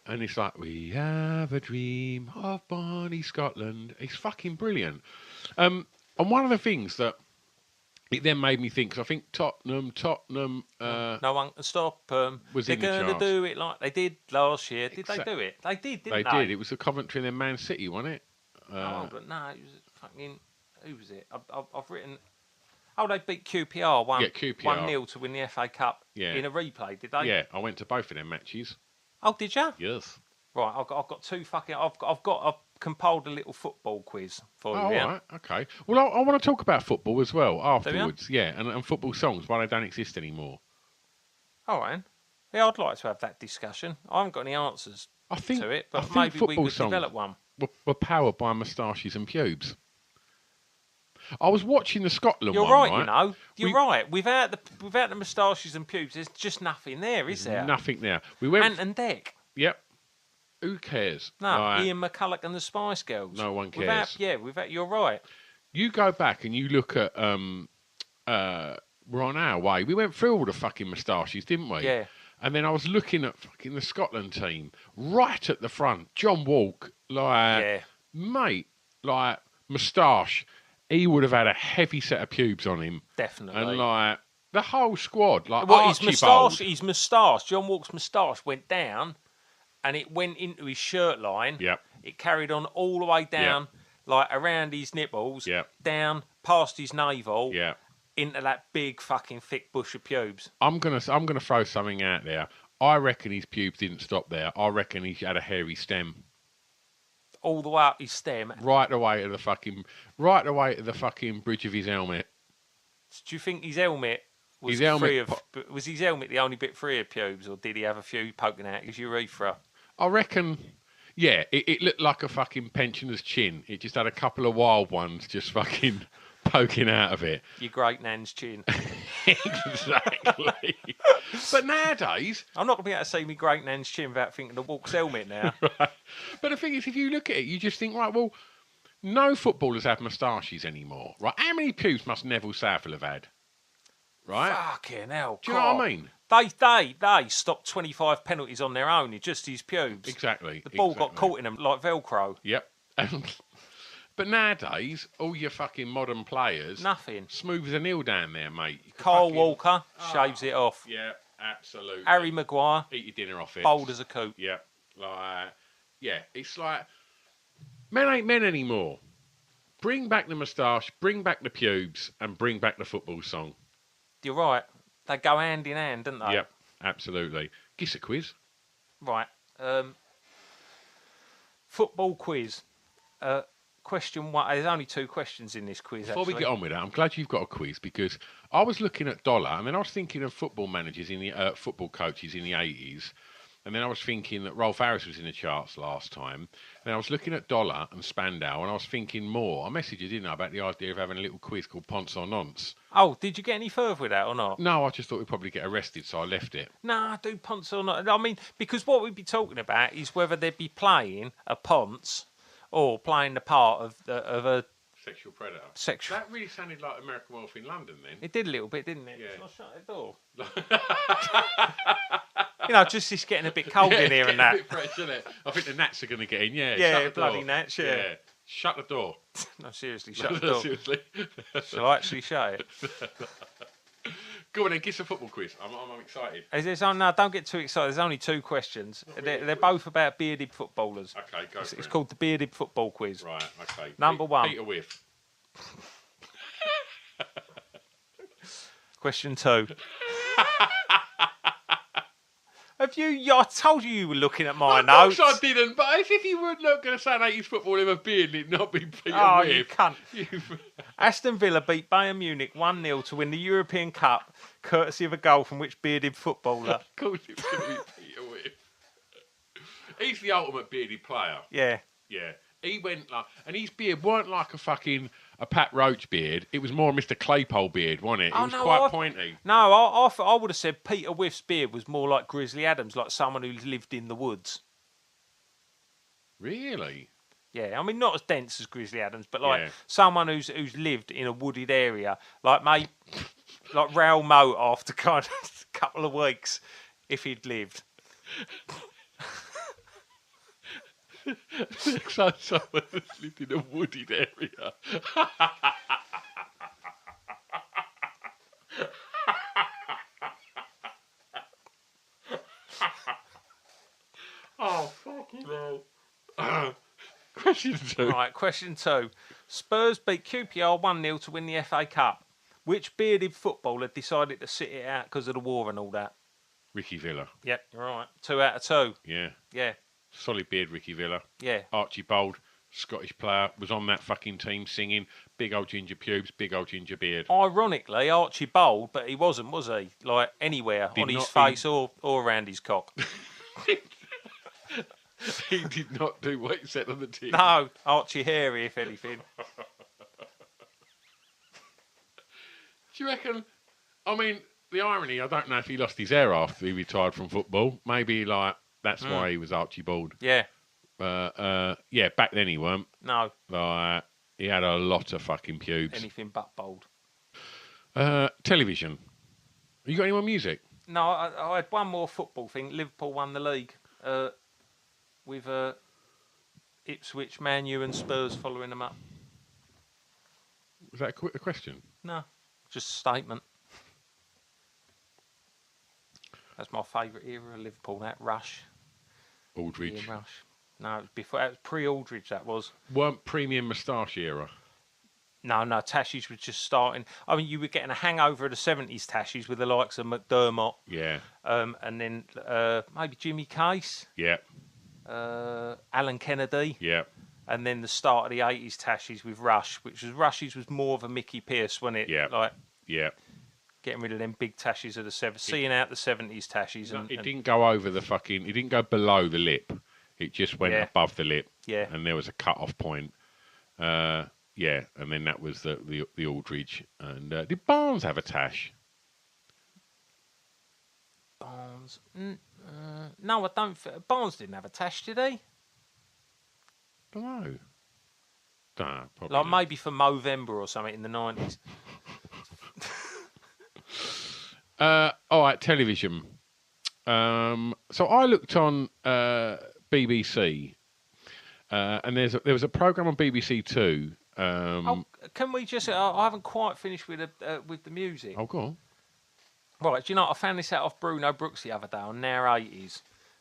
And it's like, we have a dream of Bonnie Scotland. It's fucking brilliant. And one of the things that it then made me think, 'cause I think Tottenham, No one can stop them. was They're in the going to charts. do it like they did last year. Did they do it? They did, didn't they? They did. It was a Coventry and then Man City, wasn't it? Oh, but no, it was fucking. Who was it? I've written. Oh, they beat QPR QPR. 1-0 to win the FA Cup Yeah. in a replay, did they? Yeah, I went to both of them matches. Oh, did you? Yes. Right, I've got two fucking. I've compiled a little football quiz for you. Oh, Yeah? all right, okay. Well, I want to talk about football as well you? afterwards. Yeah, and football songs, why they don't exist anymore. All right. Yeah, I'd like to have that discussion. I haven't got any answers to it, but maybe we football could songs develop one. were powered by moustaches and pubes. I was watching the Scotland You're one, right, right? you know. You're right. Without the moustaches and pubes, there's just nothing there, is there? Nothing there. We went. Ant and Dec. Yep. Who cares? No, Like, Ian McCulloch and the Spice Girls. No one cares. Without. You're right. You go back and you look at we're on our way. We went through all the fucking moustaches, didn't we? Yeah. And then I was looking at fucking the Scotland team right at the front. John Walk, mate, moustache. He would have had a heavy set of pubes on him. Definitely. And the whole squad, his moustache, John Walk's moustache went down, and it went into his shirt line. Yep. It carried on all the way down, around his nipples, down past his navel, into that big fucking thick bush of pubes. I'm gonna throw something out there. I reckon his pubes didn't stop there. I reckon he had a hairy stem. All the way up his stem. Right away to the fucking bridge of his helmet. Do you think his helmet was was his helmet the only bit free of pubes, or did he have a few poking out his urethra? I reckon, yeah, it looked like a fucking pensioner's chin. It just had a couple of wild ones just fucking poking out of it. Your great nan's chin. Exactly. But nowadays, I'm not going to be able to see my great nan's chin without thinking of Walk's helmet now. Right. But the thing is, if you look at it, you just think, right, well, no footballers have moustaches anymore, right? How many pubes must Neville Southall have had? Right? Fucking hell. Do you know what I mean? They stopped 25 penalties on their own, just his pubes. Exactly. The ball got caught in them like Velcro. Yep. But nowadays, all your fucking modern players... Nothing. Smooth as a nail down there, mate. Kyle Walker shaves it off. Yeah, absolutely. Harry Maguire. Eat your dinner off it. Bold as a coot. Yeah. It's like... Men ain't men anymore. Bring back the moustache, bring back the pubes, and bring back the football song. You're right. They go hand in hand, don't they? Yep, absolutely. Give us a quiz. Right. Football quiz. Question one. There's only two questions in this quiz. Before we get on with that, I'm glad you've got a quiz, because I was looking at Dollar, and then I was thinking of football managers in the football coaches in the 80s, and then I was thinking that Rolf Harris was in the charts last time, and I was looking at Dollar and Spandau, and I was thinking more. I messaged you, didn't I, about the idea of having a little quiz called Ponce or Nonce. Oh, did you get any further with that or not? No, I just thought we'd probably get arrested, so I left it. Nah, do Ponce or not. I mean, because what we'd be talking about is whether they'd be playing a Ponce or playing the part of a sexual predator. Sexual. That really sounded like American Wolf in London, then. It did a little bit, didn't it? Yeah. Shall I shut the door? You know, just it's getting a bit cold in here and that. A bit fresh, isn't it? I think the gnats are going to get in. Yeah. Yeah, shut the bloody door. gnats. Yeah. Shut the door. No, seriously, shut the door. Seriously. Shall I actually shut it? Go on then, give us a football quiz. I'm excited. No, don't get too excited. There's only two questions. They're both about bearded footballers. Okay, go for it. It's called the bearded football quiz. Right, okay. Number one. Peter Whiff. Question two. Have you? I told you were looking at my notes. Of course I didn't, but as if you were not going to say an 80s footballer with a beard and it not be Peter Oh, Whiff. you cunt. Aston Villa beat Bayern Munich 1-0 to win the European Cup, courtesy of a goal from which bearded footballer? Of course it was going to be Peter Whiff. He's the ultimate bearded player. Yeah. Yeah. He went like, and his beard weren't like a Pat Roach beard. It was more Mr. Claypole beard, wasn't it? It was quite pointy. No, I would have said Peter Whiff's beard was more like Grizzly Adams, like someone who's lived in the woods. Really? Yeah, I mean not as dense as Grizzly Adams, but like someone who's lived in a wooded area, like Raoul Moat after kind of a couple of weeks, if he'd lived. Looks like someone that's lived in a wooded area. Oh, fucking hell. Question 2. Right, question 2. Spurs beat QPR 1-0 to win the FA Cup. Which bearded footballer decided to sit it out because of the war and all that? Ricky Villa. Yep, you're right. 2 out of 2. Yeah. Yeah, Solid beard, Ricky Villa. yeah. Archie Bold, Scottish player, was on that fucking team singing. Big old ginger pubes, big old ginger beard. Ironically, Archie Bold, but he wasn't, was he? Like, anywhere Did on his not face or around his cock. He did not do what he said on the tin. No, Archie Hairy, if anything. Do you reckon? I mean, the irony, I don't know if he lost his hair after he retired from football. Maybe, like, that's why he was Archie Bald. Yeah, Yeah, back then he weren't. no, Like, he had a lot of fucking pubes. anything but bold. Television. You got any more music? No, I had one more football thing. Liverpool won the league with Ipswich, Man U and Spurs following them up. Was that a question? No, just a statement. That's my favourite era of Liverpool, that Rush. Aldridge. Ian Rush. No, it was before. That was pre-Aldridge, that was. Weren't premium moustache era. No, Tashies was just starting. I mean, you were getting a hangover of the 70s Tashies with the likes of McDermott. Yeah. And then maybe Jimmy Case. Yeah. Alan Kennedy. Yeah. And then the start of the 80s Tashies with Rush, which was Rush's was more of a Mickey Pearce, wasn't it? Yeah. Like Yeah. getting rid of them big Tashies of the 70s, seeing out the 70s Tashies. No, it didn't go over the fucking. It didn't go below the lip. It just went above the lip. Yeah. And there was a cut-off point. Yeah. And then that was the Aldridge. And did Barnes have a tash? Barnes. No, I don't. Barnes didn't have a tash, did he? Don't know. Probably Like not. maybe for Movember or something in the 90s. All right, television. So I looked on BBC, and there was a program on BBC Two. Can we just? I haven't quite finished with the music. Oh, go on. Right, do you know? I found this out off Bruno Brooks the other day on Now 80s.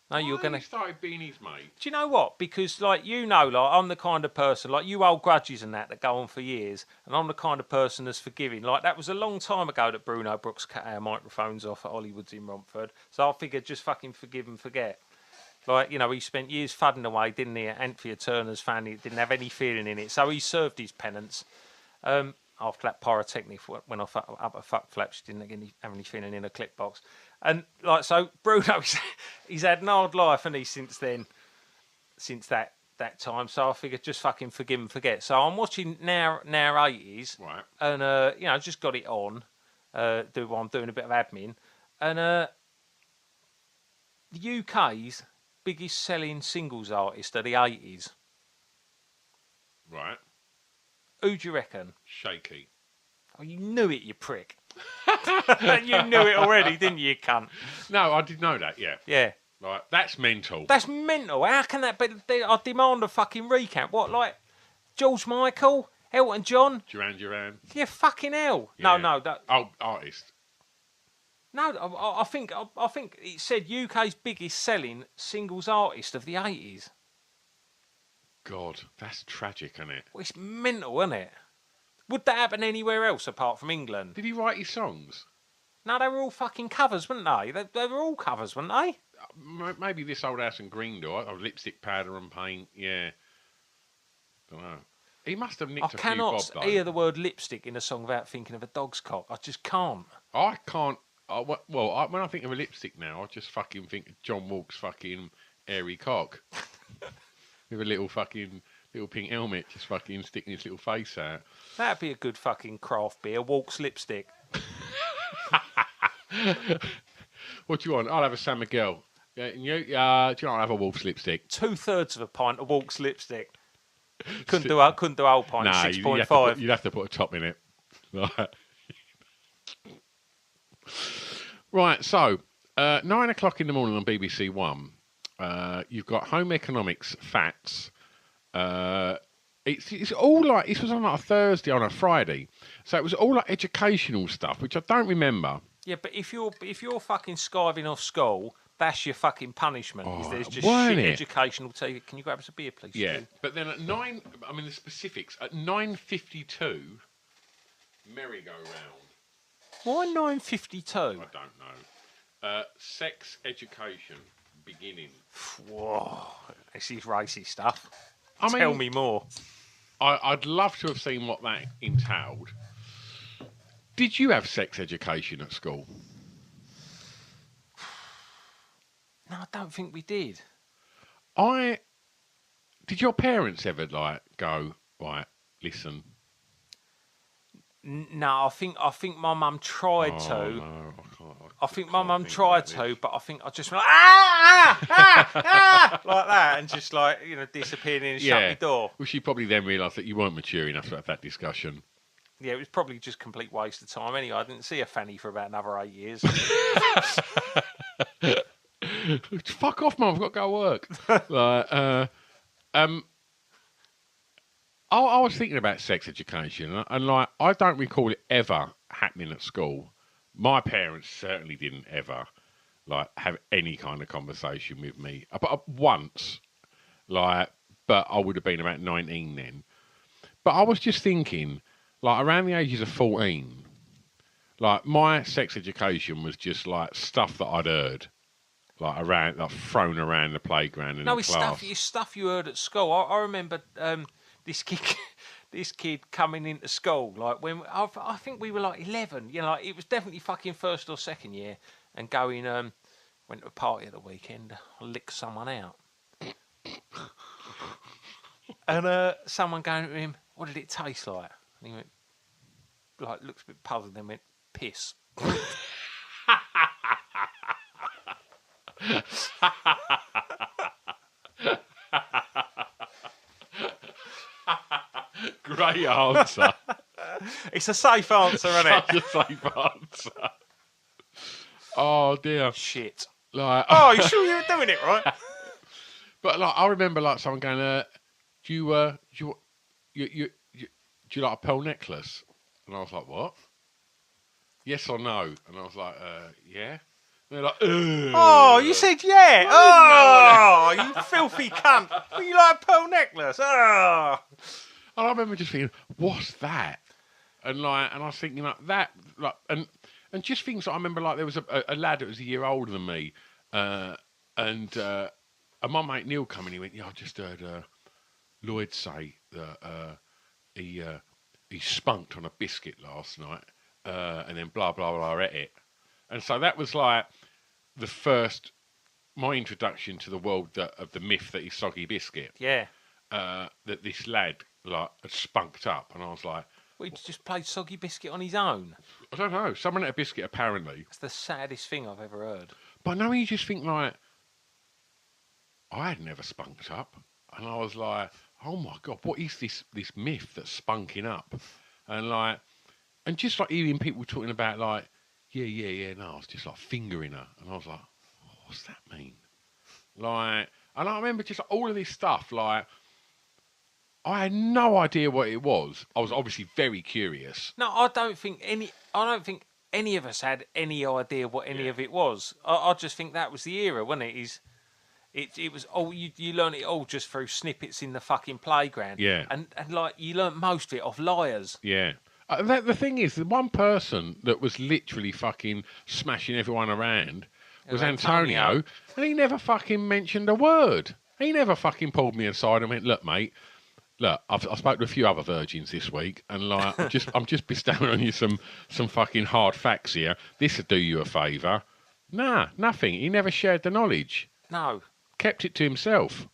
No, you're Why gonna. you started being his mate. Do you know what? Because like I'm the kind of person like you hold grudges and that go on for years, and I'm the kind of person that's forgiving. Like that was a long time ago that Bruno Brooks cut our microphones off at Hollywood's in Romford, so I figured just fucking forgive and forget. Like he spent years fudding away, didn't he? At Anthea Turner's family, didn't have any feeling in it, so he served his penance. After that pyrotechnic when I up a fuck flap, she didn't have any feeling in a clip box. And like so, Bruno, he's had an hard life, and he since that time. So I figured just fucking forgive and forget. So I'm watching now 80s, Right. And just got it on. I'm doing a bit of admin, and the UK's biggest selling singles artist of the 80s. Right. Who do you reckon? Shaky. Oh, you knew it, you prick. You knew it already, didn't you, cunt? No, I did know that. Yeah. Yeah. Right. That's mental. That's mental. How can that be? I demand a fucking recount. What, like George Michael, Elton John? Duran. Yeah, fucking hell. Yeah. No. Oh, artist. No, I think it said UK's biggest selling singles artist of the 80s. God, that's tragic, isn't it? Well, it's mental, isn't it? Would that happen anywhere else apart from England? Did he write his songs? No, they were all fucking covers, weren't they? They were all covers, weren't they? Maybe This Old House and Green Door, or Lipstick, Powder and Paint. Yeah. Don't know. He must have nicked a few bob, cannot though. hear the word lipstick in a song without thinking of a dog's cock. I just can't. I can't. When I think of a lipstick now, I just fucking think of John Walk's fucking airy cock with a little pink helmet, just fucking sticking his little face out. That'd be a good fucking craft beer. Walks lipstick. What do you want? I'll have a San Miguel. Yeah, and you? Do you want to have a Wolf's lipstick? 2/3 of a pint of Walks lipstick. Couldn't do a whole pint. Nah, 6.5. you'd have to put a top in it. Right, so 9 o'clock in the morning on BBC One. You've got home economics, fats. It's all like, this was on like a Thursday on a Friday, so it was all like educational stuff, which I don't remember. Yeah, but if you're fucking skiving off school, that's your fucking punishment. Is there's just weren't shit it? educational TV. Can you grab us a beer, please? Yeah, Stu? but then at 9, I mean the specifics, at 9:52, merry-go-round. Why 9:52? I don't know. Sex education beginning. Whoa, this is racist stuff. I mean, Tell me more. I'd love to have seen what that entailed. Did you have sex education at school? No, I don't think we did. Did your parents ever like go, right, listen? No, I think my mum tried to. No, I think my mum tried to, but I think I just went like that, and just like disappeared in and shut the door. Well, she probably then realised that you weren't mature enough to have that discussion. Yeah, it was probably just complete waste of time. Anyway, I didn't see a fanny for about another 8 years. Fuck off, Mum. I've got to go work. I was thinking about sex education, and like I don't recall it ever happening at school. My parents certainly didn't ever like have any kind of conversation with me. But once, like, but I would have been about 19 then. But I was just thinking, like around the ages of 14, like my sex education was just like stuff that I'd heard. Like around, like thrown around the playground and no, in it's class. stuff you heard at school. I remember this kid coming into school like when I think we were like 11. Like it was definitely fucking first or second year, and going went to a party at the weekend, licked someone out, and someone going to him, "What did it taste like?" And he went, like looks a bit puzzled, then went, "Piss." Great answer. It's a safe answer, isn't it? Such a safe answer. Oh dear. Shit. Like, Oh, you sure you were doing it right? but like, I remember like someone going, "Do you like a pearl necklace?" And I was like, "What? Yes or no?" And I was like, "Yeah." And they're like, "Ugh." Oh, you said yeah. Oh, you filthy cunt. Well, you like a pearl necklace? Oh. And I remember just thinking, "What's that?" And like, and I was thinking like that, like, and just things. I remember like there was a lad that was a year older than me, and my mate Neil come in. He went, "Yeah, I just heard Lloyd say that he spunked on a biscuit last night, and then blah blah blah ate it." And so that was like my introduction to the world of the myth that is soggy biscuit. Yeah. That this lad like had spunked up, and I was like, Well, he just played soggy biscuit on his own. I don't know, someone ate a biscuit apparently. That's the saddest thing I've ever heard. But now you just think like, I had never spunked up, and I was like, oh my god, what is this myth that's spunking up? And just like hearing people talking about like, yeah, no, I was just like fingering her, and I was like, what's that mean? Like, and I remember just like, all of this stuff, like, I had no idea what it was. I was obviously very curious. No, I don't think any of us had any idea what any of it was. I just think that was the era, wasn't it? It was all you learn it all just through snippets in the fucking playground. Yeah. And like you learnt most of it off liars. Yeah. The thing is, the one person that was literally fucking smashing everyone around was Antonio, and he never fucking mentioned a word. He never fucking pulled me aside and went, "Look, mate, look, I've spoken to a few other virgins this week, and like, I'm just bestowing on you some fucking hard facts here. This would do you a favour." Nah, nothing. He never shared the knowledge. No. Kept it to himself.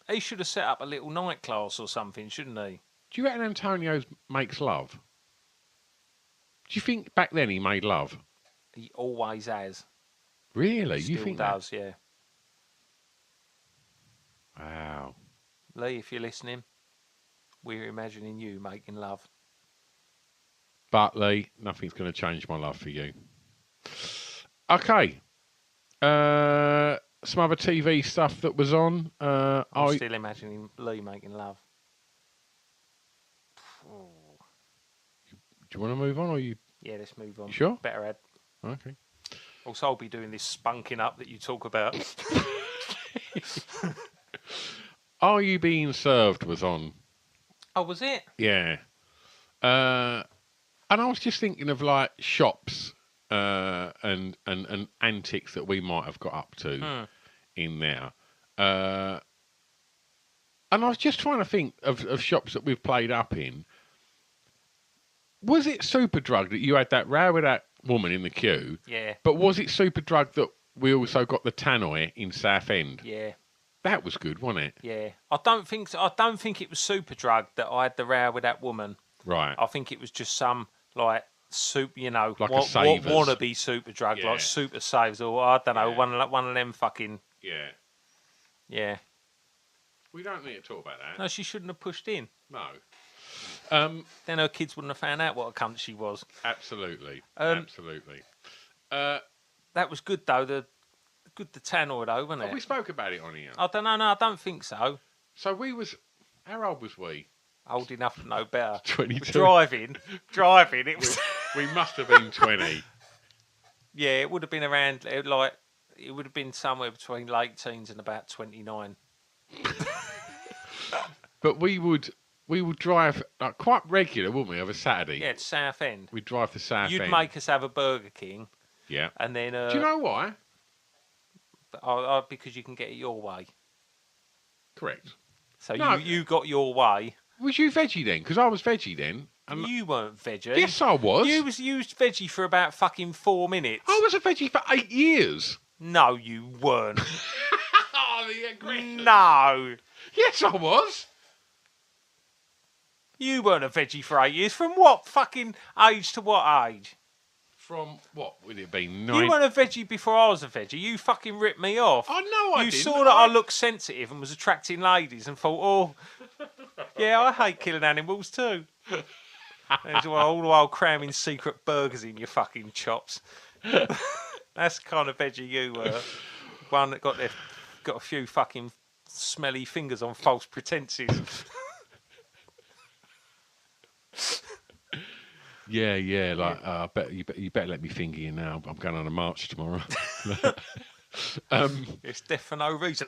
He should have set up a little night class or something, shouldn't he? Do you reckon Antonio makes love? Do you think back then he made love? He always has. Really? Still You think does, yeah. Wow. Lee, if you're listening, we're imagining you making love. But Lee, nothing's going to change my love for you. Okay. some other TV stuff that was on. I'm still imagining Lee making love. Do you want to move on, or you? Yeah, let's move on. You sure? Better add. Okay. Also, I'll be doing this spunking up that you talk about. Are You Being Served was on. Oh, was it? Yeah. And I was just thinking of like shops and antics that we might have got up to in there. And I was just trying to think of shops that we've played up in. Was it Superdrug that you had that row with that woman in the queue? Yeah. But was it Superdrug that we also got the tannoy in Southend? Yeah. That was good, wasn't it? Yeah. I don't think it was Superdrug that I had the row with that woman. Right. I think it was just some like like a Savers. wannabe Superdrug, like Super Saves, or I don't know, one of them fucking. Yeah. Yeah. We don't need to talk about that. No, she shouldn't have pushed in. No. Then her kids wouldn't have found out what a cunt she was. Absolutely. Absolutely. That was good though. The tannoy though, wasn't it? We spoke about it on here. I don't know. No, I don't think so. So how old was we? Old enough to know better. 22. Driving. It was. We must have been 20. Yeah, it would have been around like it would have been somewhere between late teens and about 29. But we would drive like quite regular, wouldn't we, of a Saturday? Yeah, to Southend. We'd drive to Southend. You'd make us have a Burger King. Yeah. And then. Do you know why? Because you can get it your way. Correct. So you got your way. Was you veggie then? Because I was veggie then. And you weren't veggie. Yes, I was. You was veggie for about fucking 4 minutes. I was a veggie for 8 years. No, you weren't. Oh, the aggression. No. Yes, I was. You weren't a veggie for 8 years. From what fucking age to what age? From what would it be? You weren't a veggie before I was a veggie. You fucking ripped me off. I know I didn't. You saw that I looked sensitive and was attracting ladies and thought, oh, yeah, I hate killing animals too. And all the while cramming secret burgers in your fucking chops. That's the kind of veggie you were. One that got a few fucking smelly fingers on false pretenses. Yeah. Like, I bet you better let me finger you now. I'm going on a march tomorrow. It's death for no reason.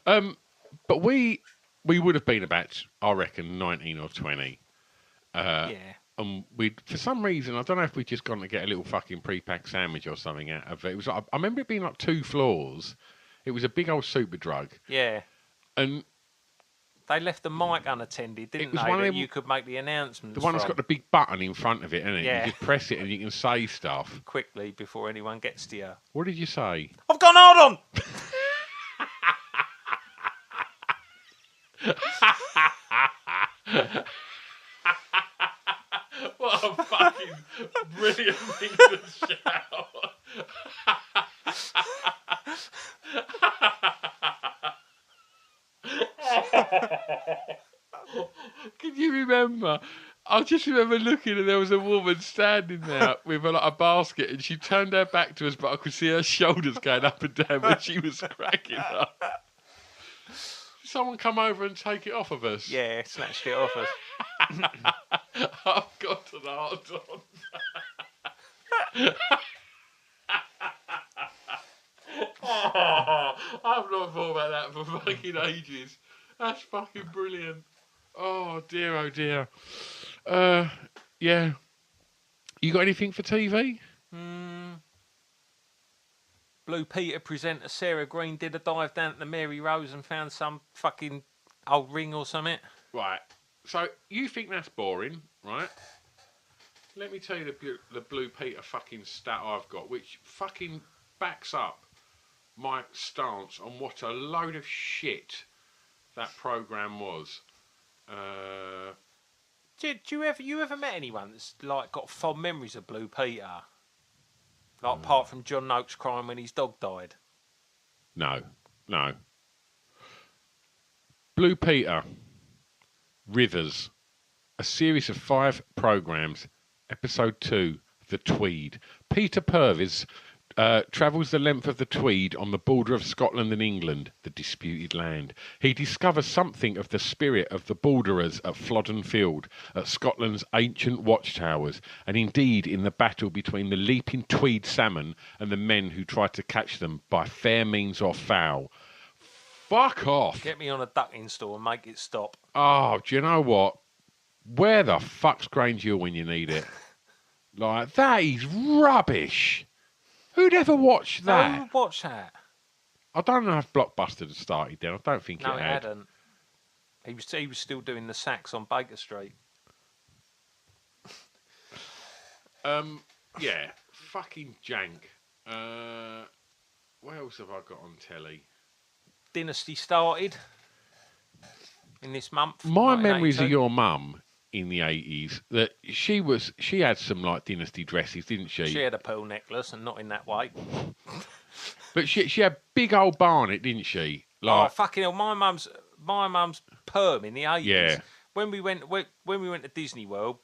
But we would have been about, I reckon, 19 or 20. Yeah. And for some reason, I don't know if we'd just gone to get a little fucking pre-packed sandwich or something out of it. It was like, I remember it being like 2 floors. It was a big old Superdrug. Yeah. And they left the mic unattended, didn't they? That you could make the announcements. The one that's got the big button in front of it, isn't it? Yeah. You just press it and you can say stuff. Quickly before anyone gets to you. What did you say? I've gone hard on! What a fucking brilliant thing to shout. Can you remember? I just remember looking and there was a woman standing there with a basket and she turned her back to us, but I could see her shoulders going up and down when she was cracking up. Someone come over and take it off of us. Yeah, snatched it off us. I've got an hard on. I've not thought about that for fucking ages. That's fucking brilliant. Oh dear, oh dear. Yeah. You got anything for TV? Blue Peter presenter Sarah Green did a dive down at the Mary Rose and found some fucking old ring or something. Right. So you think that's boring, right? Let me tell you the Blue Peter fucking stat I've got, which fucking backs up my stance on what a load of shit that programme was. Did you ever met anyone that's like got fond memories of Blue Peter? Like apart from John Noakes crying when his dog died. No. Blue Peter, Rivers, a series of 5 programmes, episode 2, the Tweed. Peter Purves travels the length of the Tweed on the border of Scotland and England, the disputed land. He discovers something of the spirit of the borderers at Flodden Field, at Scotland's ancient watchtowers, and indeed in the battle between the leaping Tweed salmon and the men who tried to catch them by fair means or foul. Fuck off. Get me on a ducking store and make it stop. Oh, do you know what? Where the fuck's Grange Hill when you need it? Like, that is rubbish. Who'd ever watch that? No, watch that. I don't know if Blockbuster had started then. I don't think No, it it had. hadn't. He was still doing the sax on Baker Street. Yeah, fucking jank. What else have I got on telly? Dynasty started in this month. My memories 1982. of your mum in the 80s, that she had some like Dynasty dresses, didn't she? She had a pearl necklace, and not in that way. But she had big old barnet, didn't she? Oh Like, fucking hell! My mum's perm in the 80s. Yeah. When we went to Disney World,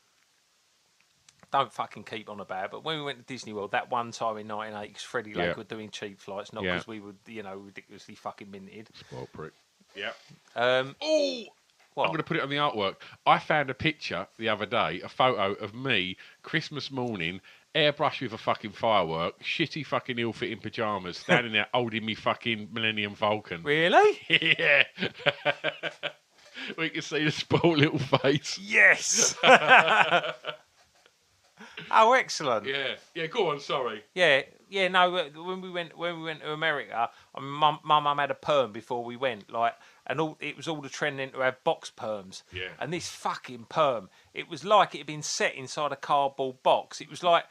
don't fucking keep on about it, but when we went to Disney World that one time in 1980, because Freddie Lake Yeah. were doing cheap flights, not Yeah. because we were, ridiculously fucking minted. spoiled prick. Yeah. Oh, what? I'm going to put it on the artwork. I found a picture the other day, a photo of me, Christmas morning, airbrushed with a fucking firework, shitty fucking ill-fitting pyjamas, standing there holding me fucking Millennium Falcon. Really? Yeah. We can see the spoiled little face. Yes. Oh, excellent. Yeah. Yeah, go on, sorry. Yeah. No, when we went to America, I mean, my mum had a perm before we went, like, and it was all the trending to have box perms. Yeah. And this fucking perm, it was like it had been set inside a cardboard box. It was like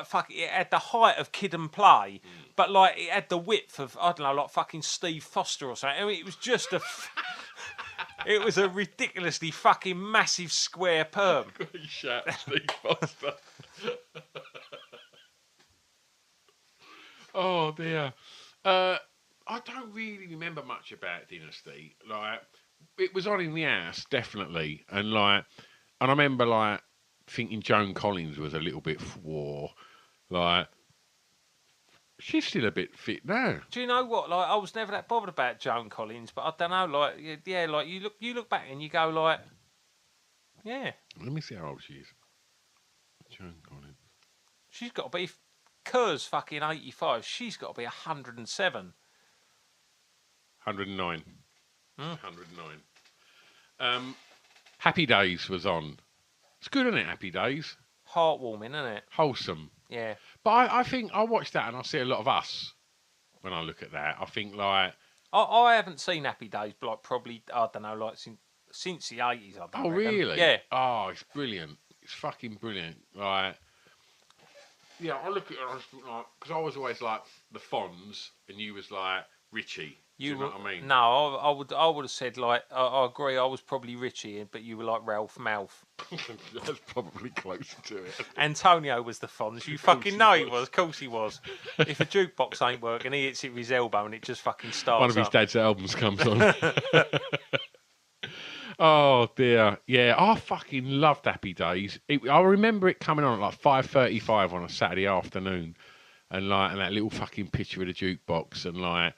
fucking, it had the height of Kid and Play, but like it had the width of, I don't know, like fucking Steve Foster or something. I mean, it was just it was a ridiculously fucking massive square perm. Shout Steve Foster. Oh dear. I don't really remember much about Dynasty. Like, it was on in the house, definitely, and I remember like thinking Joan Collins was a little bit like, she's still a bit fit now. Do you know what? Like, I was never that bothered about Joan Collins, but I don't know. Like, yeah, like you look back and you go like, yeah, Let me see how old she is. Joan Collins. she's got to be. Kerr's fucking 85. She's got to be 107. 109. 109. Happy Days was on. It's good, isn't it, Happy Days? Heartwarming, isn't it? Wholesome. Yeah. But I think I watch that and I see a lot of us when I look at that. I think, like... I haven't seen Happy Days, but like probably, I don't know, like since the 80s, I don't Oh, reckon. really? Yeah. Oh, it's brilliant. It's fucking brilliant. Like... Yeah, I look at it and I just think, like... Because I was always like the Fonz and you was like Richie. Do you know what I mean? No, I would have said like I agree. I was probably Richie, but you were like Ralph Mouth. That's probably closer to it. Antonio was the Fonz. You fucking know he was. Of course he was. If a jukebox ain't working, he hits it with his elbow and it just fucking starts. One of his up. dad's albums comes on. Oh dear, yeah, I fucking loved Happy Days. I remember it coming on at like 5:35 on a Saturday afternoon, and that little fucking picture of the jukebox, and like,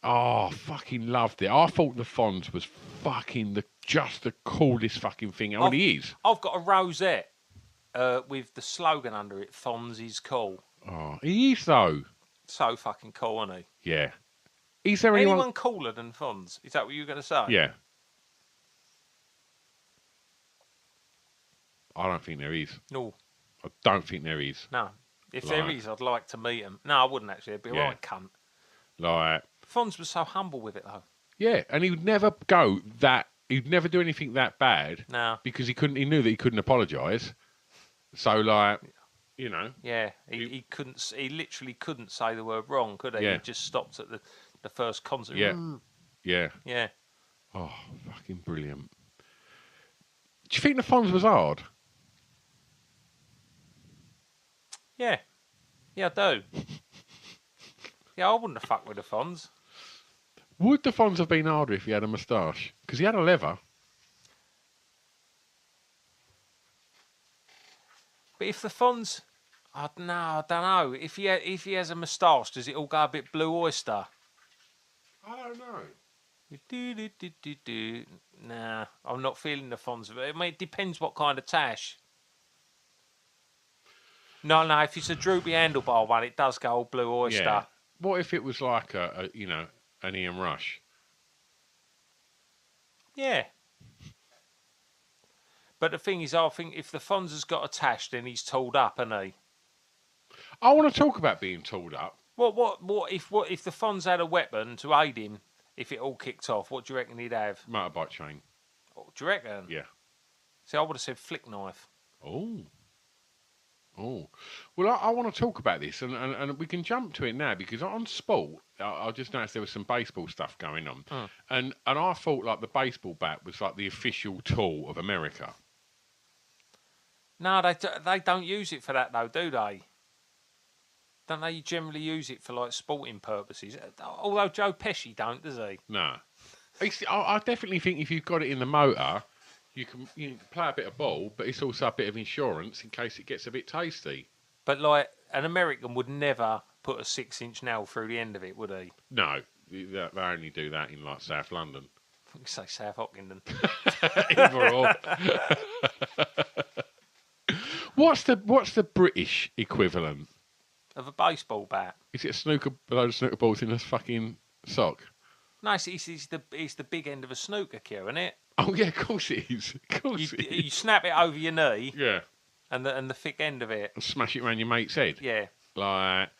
oh, fucking loved it. I thought the Fonz was fucking just the coolest fucking thing. Oh, he is. I've got a rosette with the slogan under it: "Fonz is cool." Oh, he is though. So fucking cool, isn't he? Yeah. Is there Anyone cooler than Fonz? Is that what you were going to say? Yeah. I don't think there is. No. I don't think there is. No. If there Like- is, I'd like to meet him. No, I wouldn't actually. It'd be a Yeah. right cunt. Like, Fonz was so humble with it, though. yeah, and he would never go that. He'd never do anything that bad No. because he couldn't. He knew that he couldn't apologise. So, like, you know, Yeah. He couldn't. He literally couldn't say the word wrong, could he? Yeah. He just stopped at the first concert. Yeah. yeah. Yeah. Oh, fucking brilliant. Do you think the Fonz was hard? Yeah. Yeah, I do. Yeah, I wouldn't have fucked with the Fonz. Would the Fonz have been harder if he had a moustache? Because he had a leather. But if the Fonz I don't know. If he has a moustache, does it all go a bit Blue Oyster? I don't know. Do. Nah, I'm not feeling the Fonz of it. I mean, it depends what kind of tash. No, if it's a droopy handlebar one, it does go all Blue Oyster. Yeah. What if it was like an Ian Rush? Yeah. But the thing is, I think if the Fonz has got a tash, then he's tooled up, isn't he? I want to talk about being tooled up. What if the Fonz had a weapon to aid him? If it all kicked off, what do you reckon he'd have? Motorbike chain. Oh, do you reckon? Yeah. See, I would have said flick knife. Oh. Well, I want to talk about this, and we can jump to it now, because on sport, I just noticed there was some baseball stuff going on. And I thought like the baseball bat was like the official tool of America. No, they don't use it for that, though, do they? Don't they generally use it for, like, sporting purposes? Although Joe Pesci don't, does he? No. I definitely think if you've got it in the motor, you can play a bit of ball, but it's also a bit of insurance in case it gets a bit tasty. But, like, an American would never put a 6-inch nail through the end of it, would he? No. They only do that in, like, South London. I say South Hockenden. Either or. What's the British equivalent? Of a baseball bat. Is it a load of snooker balls in a fucking sock? No, it's the big end of a snooker cue, isn't it? Oh yeah, of course it is. Of course it is. You snap it over your knee. Yeah. And the thick end of it. And smash it around your mate's head. Yeah. Like,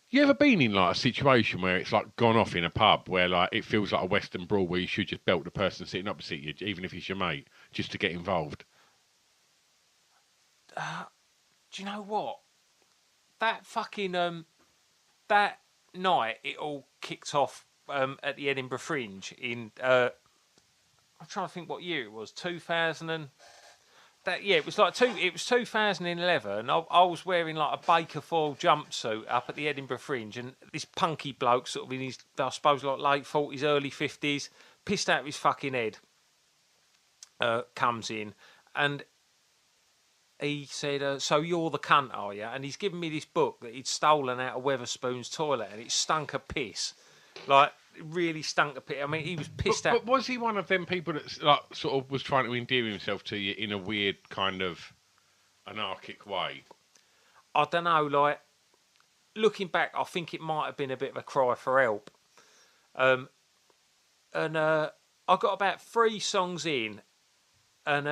you ever been in like a situation where it's like gone off in a pub where like it feels like a Western brawl where you should just belt the person sitting opposite you, even if it's your mate, just to get involved? Do you know what? That fucking that night it all kicked off at the Edinburgh Fringe in I'm trying to think what year it was. 2000 and it was 2011. I was wearing like a Baker foil jumpsuit up at the Edinburgh Fringe, and this punky bloke, sort of in his, I suppose, like late 40s, early 50s, pissed out of his fucking head, comes in, and he said, "So you're the cunt, are you?" And he's given me this book that he'd stolen out of Weatherspoon's toilet, and it stunk of piss. Like, it really stunk of piss. I mean, he was pissed out. But was he one of them people that like sort of was trying to endear himself to you in a weird kind of anarchic way? I don't know. Like, looking back, I think it might have been a bit of a cry for help. I got about 3 songs in, and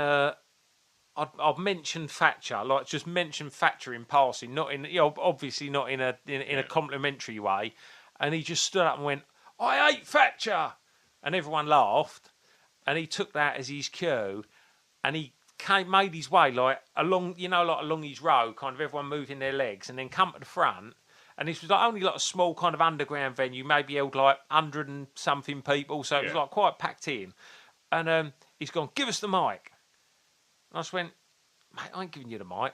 I've mentioned Thatcher, like just mentioned Thatcher in passing, not in, obviously not in a complimentary way. And he just stood up and went, "I hate Thatcher," and everyone laughed. And he took that as his cue, and he made his way like along his row, kind of everyone moving their legs, and then come to the front. And this was like only like a small kind of underground venue, maybe held like 100 and something people, so it was like quite packed in. And he's gone, "Give us the mic." And I just went, "Mate, I ain't giving you the mic.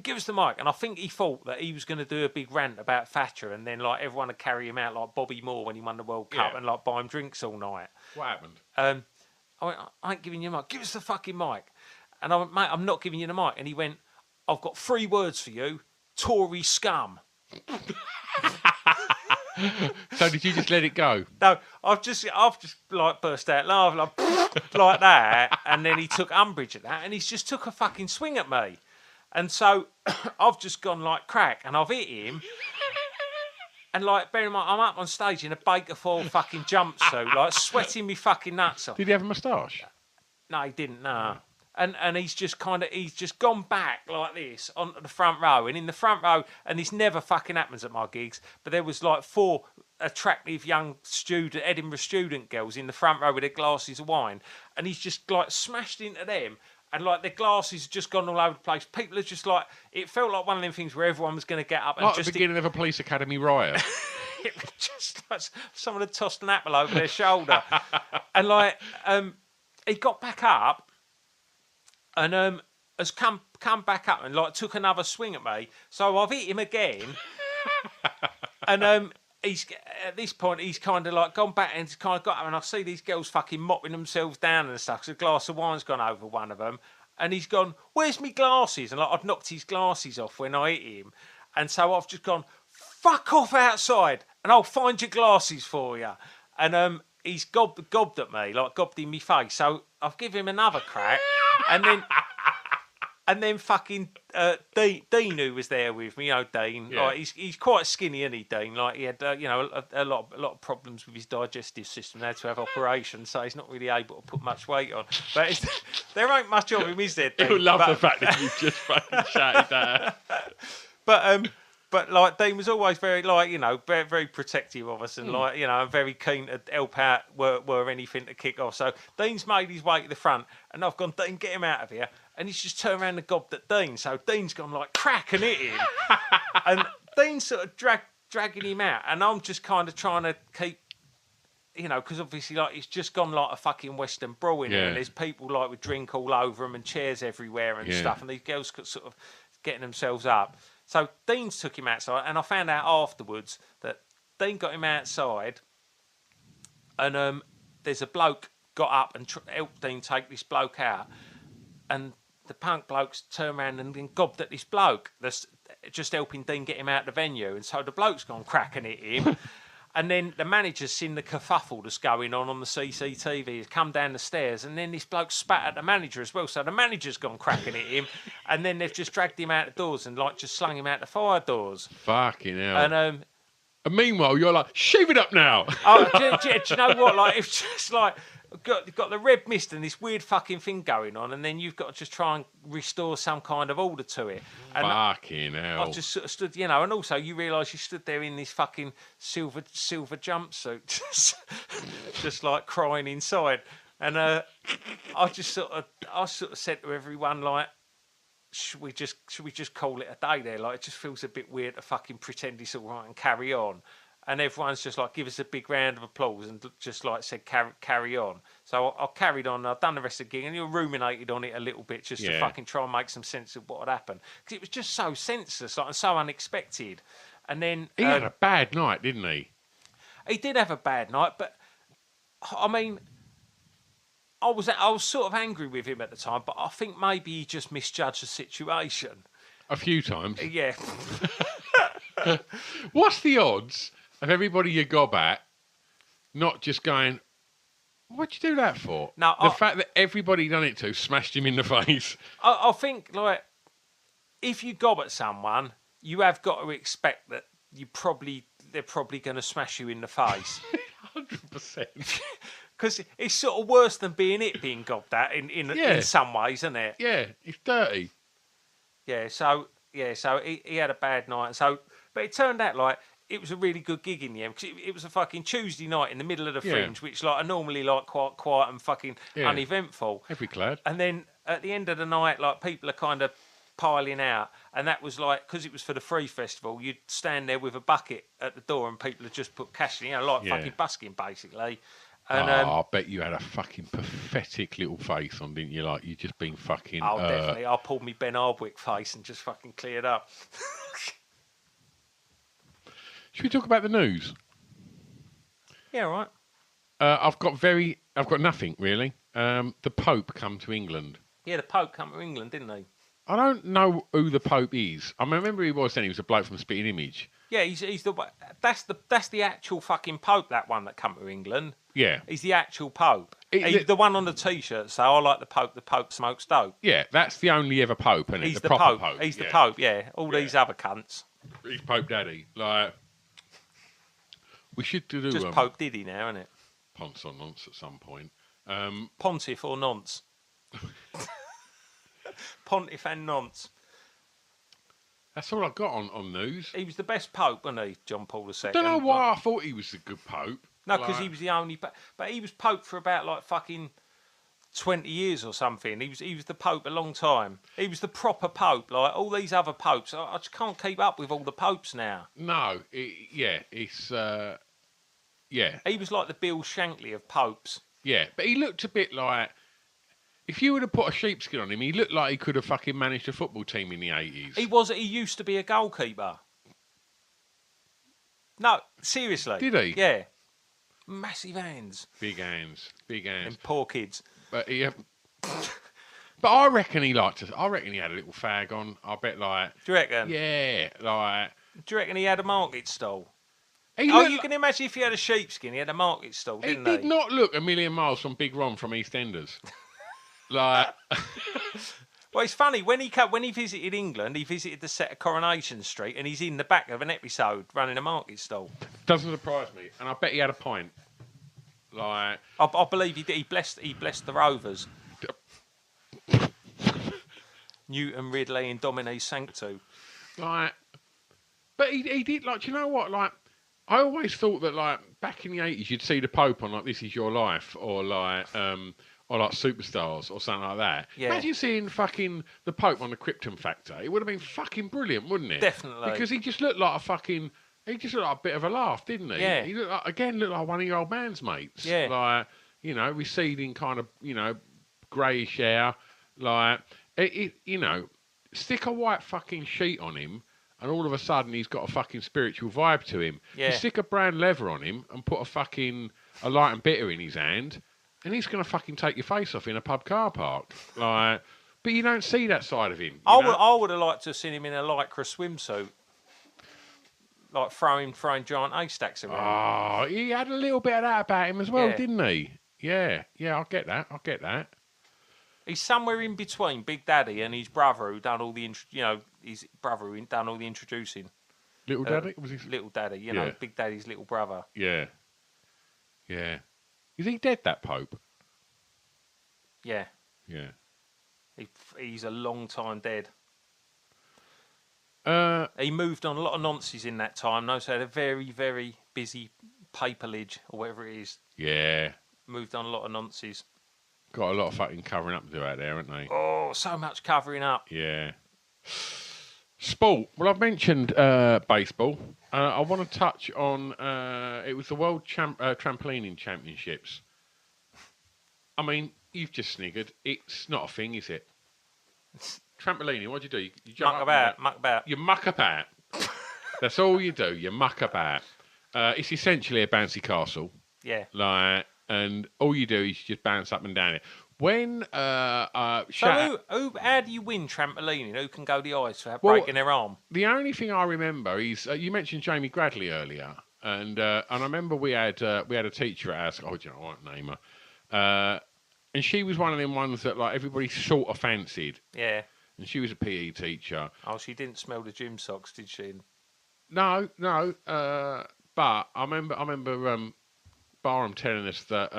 Give us the mic." And I think he thought that he was going to do a big rant about Thatcher, and then like everyone would carry him out like Bobby Moore when he won the World Cup and like buy him drinks all night. What happened? I went, "I ain't giving you the mic. Give us the fucking mic." And I went, "Mate, I'm not giving you the mic." And he went, "I've got 3 words for you: Tory scum." So did you just let it go? No, I've just like burst out laughing like that, and then he took umbrage at that, and he's just took a fucking swing at me, and so I've just gone like crack, and I've hit him, and like bear in mind I'm up on stage in a Baker foil fucking jumpsuit, like sweating me fucking nuts off. Did he have a moustache? No, he didn't. No. And he's just gone back like this onto the front row, and in the front row, and this never fucking happens at my gigs, but there was like 4 attractive young Edinburgh student girls in the front row with their glasses of wine, and he's just like smashed into them, and like their glasses just gone all over the place. People are just like, it felt like one of them things where everyone was going to get up and like just the beginning of a police academy riot. It was just like someone had tossed an apple over their shoulder, and like he got back up. And has come back up and like took another swing at me. So I've hit him again. And he's at this point he's kind of like gone back and he's kind of got up, and I see these girls fucking mopping themselves down and stuff. So a glass of wine's gone over one of them, and he's gone, "Where's me glasses?" And like I'd knocked his glasses off when I hit him, And so I've just gone, fuck off outside, and I'll find your glasses for you. And he's gobbed at me, like gobbed in my face. So I've given him another crack, and then fucking Dean, who was there with me, Dean. Yeah. Like he's quite skinny, isn't he, Dean? Like he had a lot of problems with his digestive system. They had to have operations, so he's not really able to put much weight on. But there ain't much of him, is there, Dean? He'll love the fact that you've just fucking shouted that. But like Dean was always very very, very protective of us and very keen to help out were anything to kick off. So Dean's made his way to the front and I've gone, Dean, get him out of here. And he's just turned around and gobbed at Dean. So Dean's gone like crack and hit him. And Dean's sort of dragging him out. And I'm just kind of trying to keep, because obviously like it's just gone like a fucking Western brawl in there. And there's people like with drink all over them and chairs everywhere and stuff. And these girls could sort of getting themselves up. So Dean's took him outside, and I found out afterwards that Dean got him outside, and there's a bloke got up and helped Dean take this bloke out, and the punk blokes turned around and then gobbed at this bloke that's just helping Dean get him out of the venue, and so the bloke's gone cracking at him. And then the manager's seen the kerfuffle that's going on the CCTV. He's come down the stairs, and then this bloke spat at the manager as well. So the manager's gone cracking at him, and then they've just dragged him out the doors and like just slung him out the fire doors. Fucking hell. And meanwhile, you're like, shave it up now. Do you know what? Like it's just like got the red mist and this weird fucking thing going on, and then you've got to just try and restore some kind of order to it. And fucking hell. I just sort of stood, and also you realise you stood there in this fucking silver jumpsuit, just like crying inside. And I sort of said to everyone like, should we just call it a day there? Like it just feels a bit weird to fucking pretend it's all right and carry on. And everyone's just like, give us a big round of applause and just like said, carry on. So I carried on. I've done the rest of the gig and you ruminated on it a little bit just to fucking try and make some sense of what had happened. Because it was just so senseless and so unexpected. And then... He had a bad night, didn't he? He did have a bad night, but I mean... I was sort of angry with him at the time, but I think maybe he just misjudged the situation. A few times? Yeah. What's the odds of everybody you gob at not just going, what'd you do that for? No, the fact that everybody done it to smashed him in the face. I think, like, if you gob at someone, you have got to expect that they're probably going to smash you in the face. 100%. Because it's sort of worse than being gobbed at in some ways, isn't it? Yeah, it's dirty. Yeah, so he had a bad night. But it turned out like it was a really good gig in the end because it was a fucking Tuesday night in the middle of the Fringe, which like are normally like quite quiet and fucking uneventful. Every clad. And then at the end of the night, like people are kind of piling out, and that was like because it was for the Free Festival. You'd stand there with a bucket at the door, and people had just put cash in, fucking busking basically. And, I bet you had a fucking pathetic little face on, didn't you? Like you just been fucking. Oh, definitely. I pulled me Ben Hardwick face and just fucking cleared up. Should we talk about the news? Yeah, right. I've got nothing really. The Pope come to England. Yeah, the Pope come to England, didn't he? I don't know who the Pope is. I remember he was then. He was a bloke from Spitting Image. Yeah, he's that's the actual fucking Pope. That one that come to England. Yeah, he's the actual Pope. He's the one on the T-shirt. So I like the Pope. The Pope smokes dope. Yeah, that's the only ever Pope, isn't it? He's the proper Pope. He's the Pope. Yeah, all these other cunts. He's Pope Daddy. Like we should do just Pope Diddy now, isn't it? Ponce or nonce at some point. Pontiff or nonce. Pontiff and nonce. That's all I got on news. He was the best Pope, wasn't he, John Paul II? I don't know why I thought he was a good Pope. No, because he was the only... But he was Pope for about, like, fucking 20 years or something. He was the Pope a long time. He was the proper Pope. Like, all these other Popes, I just can't keep up with all the Popes now. No, it's... yeah. He was like the Bill Shankly of Popes. Yeah, but he looked a bit like... If you would have put a sheepskin on him, he looked like he could have fucking managed a football team in the 80s. He used to be a goalkeeper. No, seriously. Did he? Yeah. Massive hands. Big hands. And poor kids. But he... But I reckon he liked to. I reckon he had a little fag on. I bet, like. Do you reckon? Yeah, like. Do you reckon he had a market stall? He Oh, looked you can imagine if he had a sheepskin, he had a market stall, he didn't did not look a million miles from Big Ron from EastEnders. Like. Well, it's funny when he visited England, he visited the set of Coronation Street, and he's in the back of an episode running a market stall. Doesn't surprise me, and I bet he had a pint. Like. I believe he did. He blessed the Rovers. Newton, Ridley, and Domine Sanctu. Like. But he did, like, do you know what? Like, I always thought that, like, back in the 80s, you'd see the Pope on, like, This Is Your Life, or like Superstars, or something like that. Yeah. Imagine seeing fucking the Pope on the Krypton Factor. It would have been fucking brilliant, wouldn't it? Definitely. Because he just looked like he just looked like a bit of a laugh, didn't he? Yeah. He looked like one of your old man's mates. Yeah. Like, you know, receding kind of, you know, greyish hair. Like, you know, stick a white fucking sheet on him, and all of a sudden he's got a fucking spiritual vibe to him. Yeah. You stick a brown leather on him and put a light and bitter in his hand, and he's going to fucking take your face off in a pub car park. Like, but you don't see that side of him. I would have liked to have seen him in a lycra swimsuit, like throwing giant haystacks around. Oh, he had a little bit of that about him as well, Yeah. didn't he? Yeah, I get that. He's somewhere in between Big Daddy and his brother who done all the introducing. Little Daddy? Was he? Little Daddy, you Yeah. know, Big Daddy's little brother. Yeah. Is he dead, that Pope? Yeah, Yeah. he's a long time dead. Uh, He moved on a lot of nonsense in that time, though, so he had a very, very busy paperage, or whatever it is. yeah. Moved on a lot of nonsense. Got a lot of fucking covering up to do out there, haven't they? Oh, so much covering up. Yeah. Sport. Well, I've mentioned baseball. I want to touch on. It was the World Trampolining Championships. I mean, you've just sniggered. It's not a thing, is it? Trampolining. What do? You jump Muck up and down. about. You muck about. That's all you do. You muck about. It's essentially a bouncy castle. Yeah. Like, and all you do is just bounce up and down it. When So how do you win trampolining? Who can go the ice without Well, breaking their arm? the only thing I remember is you mentioned Jamie Gradley earlier, and I remember we had a teacher at our school. Oh, do you know, I won't name her. And she was one of them ones that like everybody sort of fancied. Yeah. And she was a PE teacher. Oh, she didn't smell the gym socks, did she? No. But I remember Barham telling us that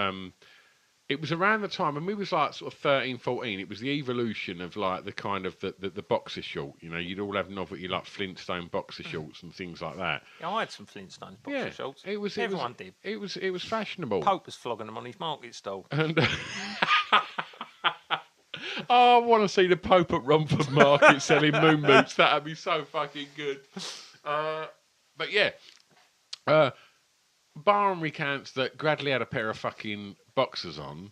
it was around the time when we was like sort of 13, 14. It was the evolution of like the kind of the boxer short. You know, you'd all have novelty like Flintstone boxer shorts and things like that. Yeah, I had some Flintstones boxer shorts. Everyone did. It was fashionable. Pope was flogging them on his market stall. And oh, I want to see the Pope at Romford Market selling moon boots. That'd be so fucking good. But yeah, Barham recounts that Gradley had a pair of fucking boxers on,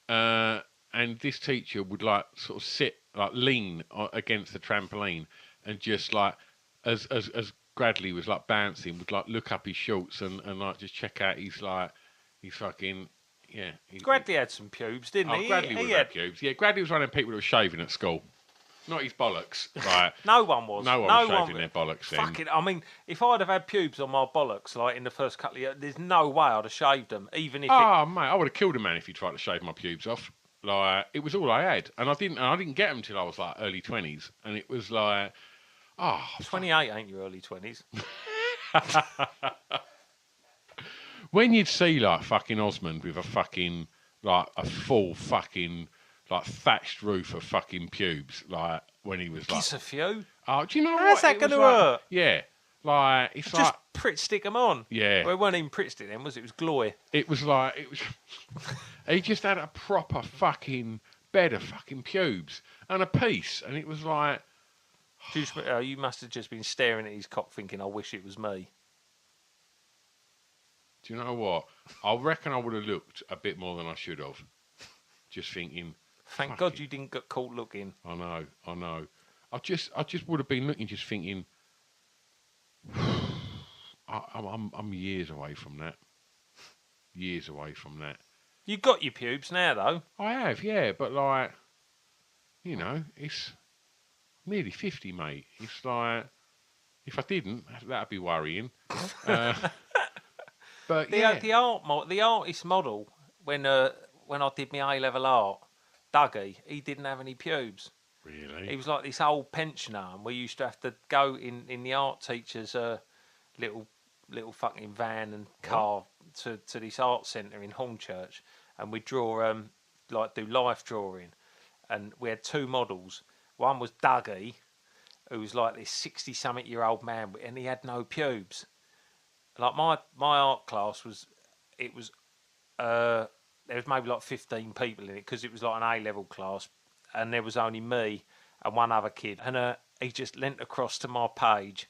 and this teacher would like sort of lean against the trampoline, and just like as Gradley was like bouncing, would like look up his shorts and like just check out his fucking. Yeah. Gradley had some pubes, didn't he? Gradley would have pubes. Yeah, Gradley was one of them people that was shaving at school. Not his bollocks. Right. No one was. No one was shaving their bollocks then. Fuck it. I mean, if I'd have had pubes on my bollocks, like in the first couple of years, there's no way I'd have shaved them, even if mate, I would have killed a man if he tried to shave my pubes off. Like, it was all I had. And I didn't get them till I was like early 20s. And it was like, 28 ain't your early 20s. When you'd see like fucking Osmond with a fucking like a full fucking like thatched roof of fucking pubes, like when he was like, Kiss a few. oh, do you know How's what? that It was gonna like- hurt? Yeah, like it's Just like Pritt stick them on. Yeah. Well, it weren't even Pritt stick then, was it? It was Gloy. it was like it was. He just had a proper fucking bed of fucking pubes and a piece, and it was like, You must have just been staring at his cock thinking, I wish it was me. do you know what? I reckon I would have looked a bit more than I should have. Just thinking. Thank Fuck God it. you didn't get caught looking. I know. I just would have been looking, just thinking. I'm years away from that. Years away from that. You got your pubes now, though. I have, yeah, but like, you know, it's nearly 50, mate. It's like, if I didn't, that'd be worrying. But yeah. The artist model when I did my A-level art, Dougie, he didn't have any pubes. Really? He was like this old pensioner, and we used to have to go in the art teacher's little fucking van and car to this art centre in Hornchurch, and we'd draw do life drawing, and we had two models. One was Dougie, who was like this 60-something-year-old man, and he had no pubes. Like my art class there was maybe like 15 people in it because it was like an A-level class, and there was only me and one other kid, and he just leant across to my page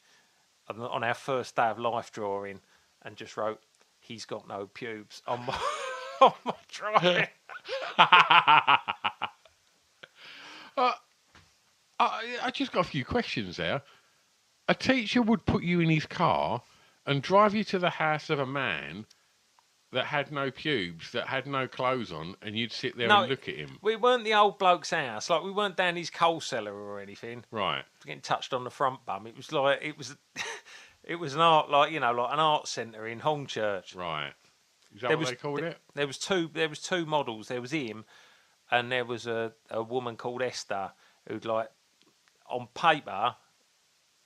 on our first day of life drawing and just wrote, "He's got no pubes" on my on my drawing. I just got a few questions there. A teacher would put you in his car and drive you to the house of a man that had no pubes, that had no clothes on, and you'd sit there and look at him. We weren't the old bloke's house. Like, we weren't down his coal cellar or anything. Right. Getting touched on the front bum. It was like, it was an art, like, you know, like an art centre in Hornchurch. Right. Is that what they called it? There was two models. There was him, and there was a woman called Esther who'd, like, on paper,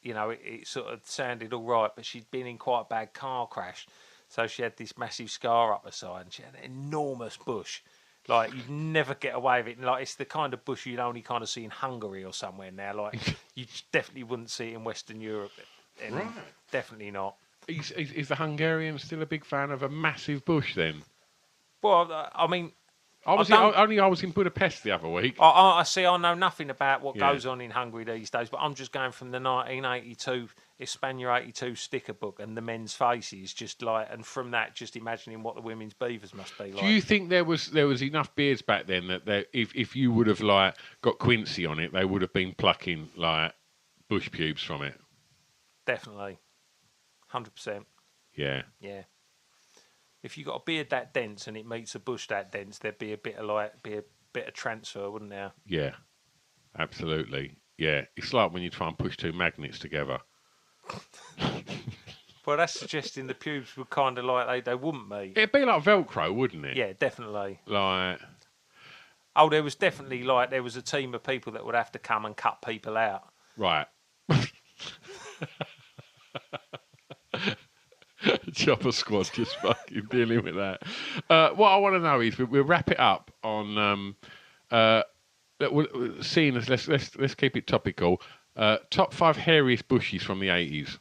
you know, it sort of sounded all right, but she'd been in quite a bad car crash. So she had this massive scar up her side, and she had an enormous bush. Like, you'd never get away with it. And, like, it's the kind of bush you'd only kind of see in Hungary or somewhere now. Like, you definitely wouldn't see it in Western Europe. Right. Definitely not. Is the Hungarian still a big fan of a massive bush then? Well, I mean... I was in Budapest the other week. I see. I know nothing about what goes on in Hungary these days, but I'm just going from the 1982 Hispania 82 sticker book and the men's faces, just like, and from that, just imagining what the women's beavers must be like. Do you think there was enough beards back then that if you would have like got Quincy on it, they would have been plucking like bush pubes from it? Definitely, 100%. Yeah. Yeah. If you got a beard that dense and it meets a bush that dense, there'd be a bit of transfer, wouldn't there? Yeah, absolutely. Yeah, it's like when you try and push two magnets together. Well, that's suggesting the pubes would kind of like they wouldn't meet. It'd be like Velcro, wouldn't it? Yeah, definitely. Like, there was definitely there was a team of people that would have to come and cut people out. Right. Chopper squad just fucking dealing with that. What I want to know is we'll wrap it up on seeing as let's keep it topical. Top 5 hairiest bushies from the 80s.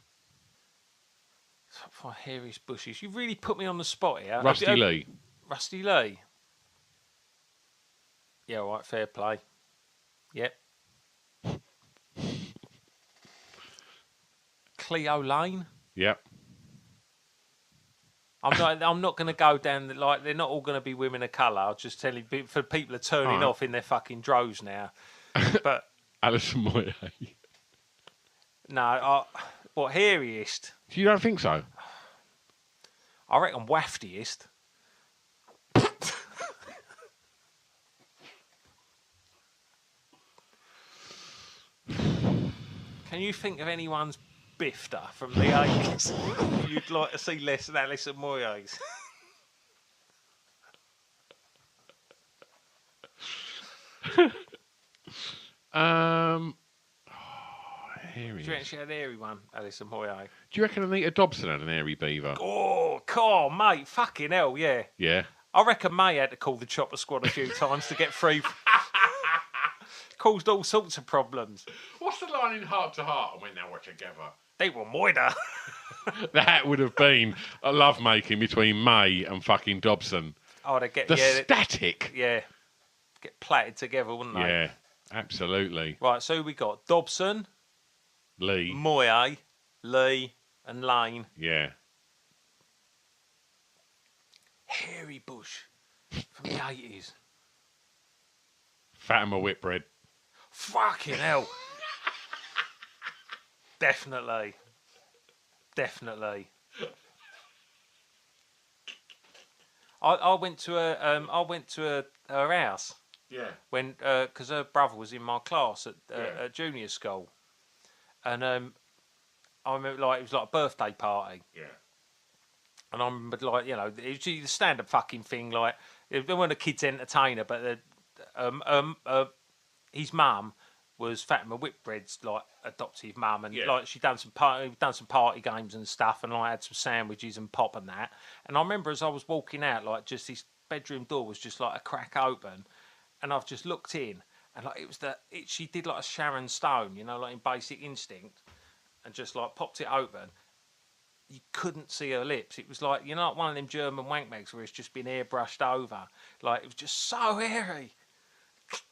Top 5 hairiest bushies. You really put me on the spot here. Rusty Lee. Rusty Lee. Yeah, all right, fair play. Yep. Cleo Lane. Yep. I'm not going to go down they're not all going to be women of colour. I'll just tell you, for people are turning off in their fucking droves now. But Alison Moyet. No, what hairiest? You don't think so? I reckon waftiest. Can you think of anyone's bifter from the 80s you'd like to see less than Alison Moyet's? Hairy. Do you reckon she had an hairy one, Alison Moyet? Do you reckon Anita Dobson had an hairy beaver? Oh, God, mate, fucking hell, yeah. Yeah. I reckon May had to call the chopper squad a few times to get free. Caused all sorts of problems. What's the line in Heart to Heart when they were together? They were moida. That would have been a lovemaking between May and fucking Dobson. Oh, they get static. Yeah, get platted together, wouldn't they? Yeah, absolutely. Right, so we got Dobson, Lee, Moyet, Lee, and Lane. Yeah. Hairy bush from the 80s. Fatima Whitbread. Fucking hell. Definitely. I went to her house Yeah. When because her brother was in my class at junior school, and I remember like it was like a birthday party. Yeah. And I remember, like, you know, it was the standard fucking thing. Like, they weren't a kids' entertainer, but his mum was Fatima Whitbread's like adoptive mum, and like she done some party games and stuff, and like had some sandwiches and pop and that. And I remember as I was walking out, like just his bedroom door was just like a crack open, and I've just looked in, and like she did like a Sharon Stone, you know, like in Basic Instinct, and just like popped it open. You couldn't see her lips. It was like, you know, like one of them German wank mags where it's just been airbrushed over. Like, it was just so hairy.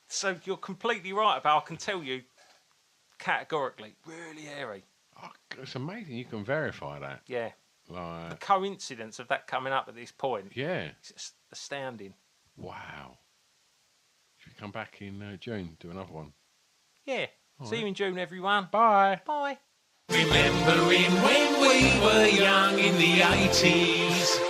So you're completely right about, I can tell you categorically, really hairy. Oh, it's amazing you can verify that. Yeah. Like, The coincidence of that coming up at this point. yeah. It's astounding. Wow. Should we come back in June, do another one? Yeah. See you in June, everyone. Bye. Bye. Remembering when we were young in the 80s.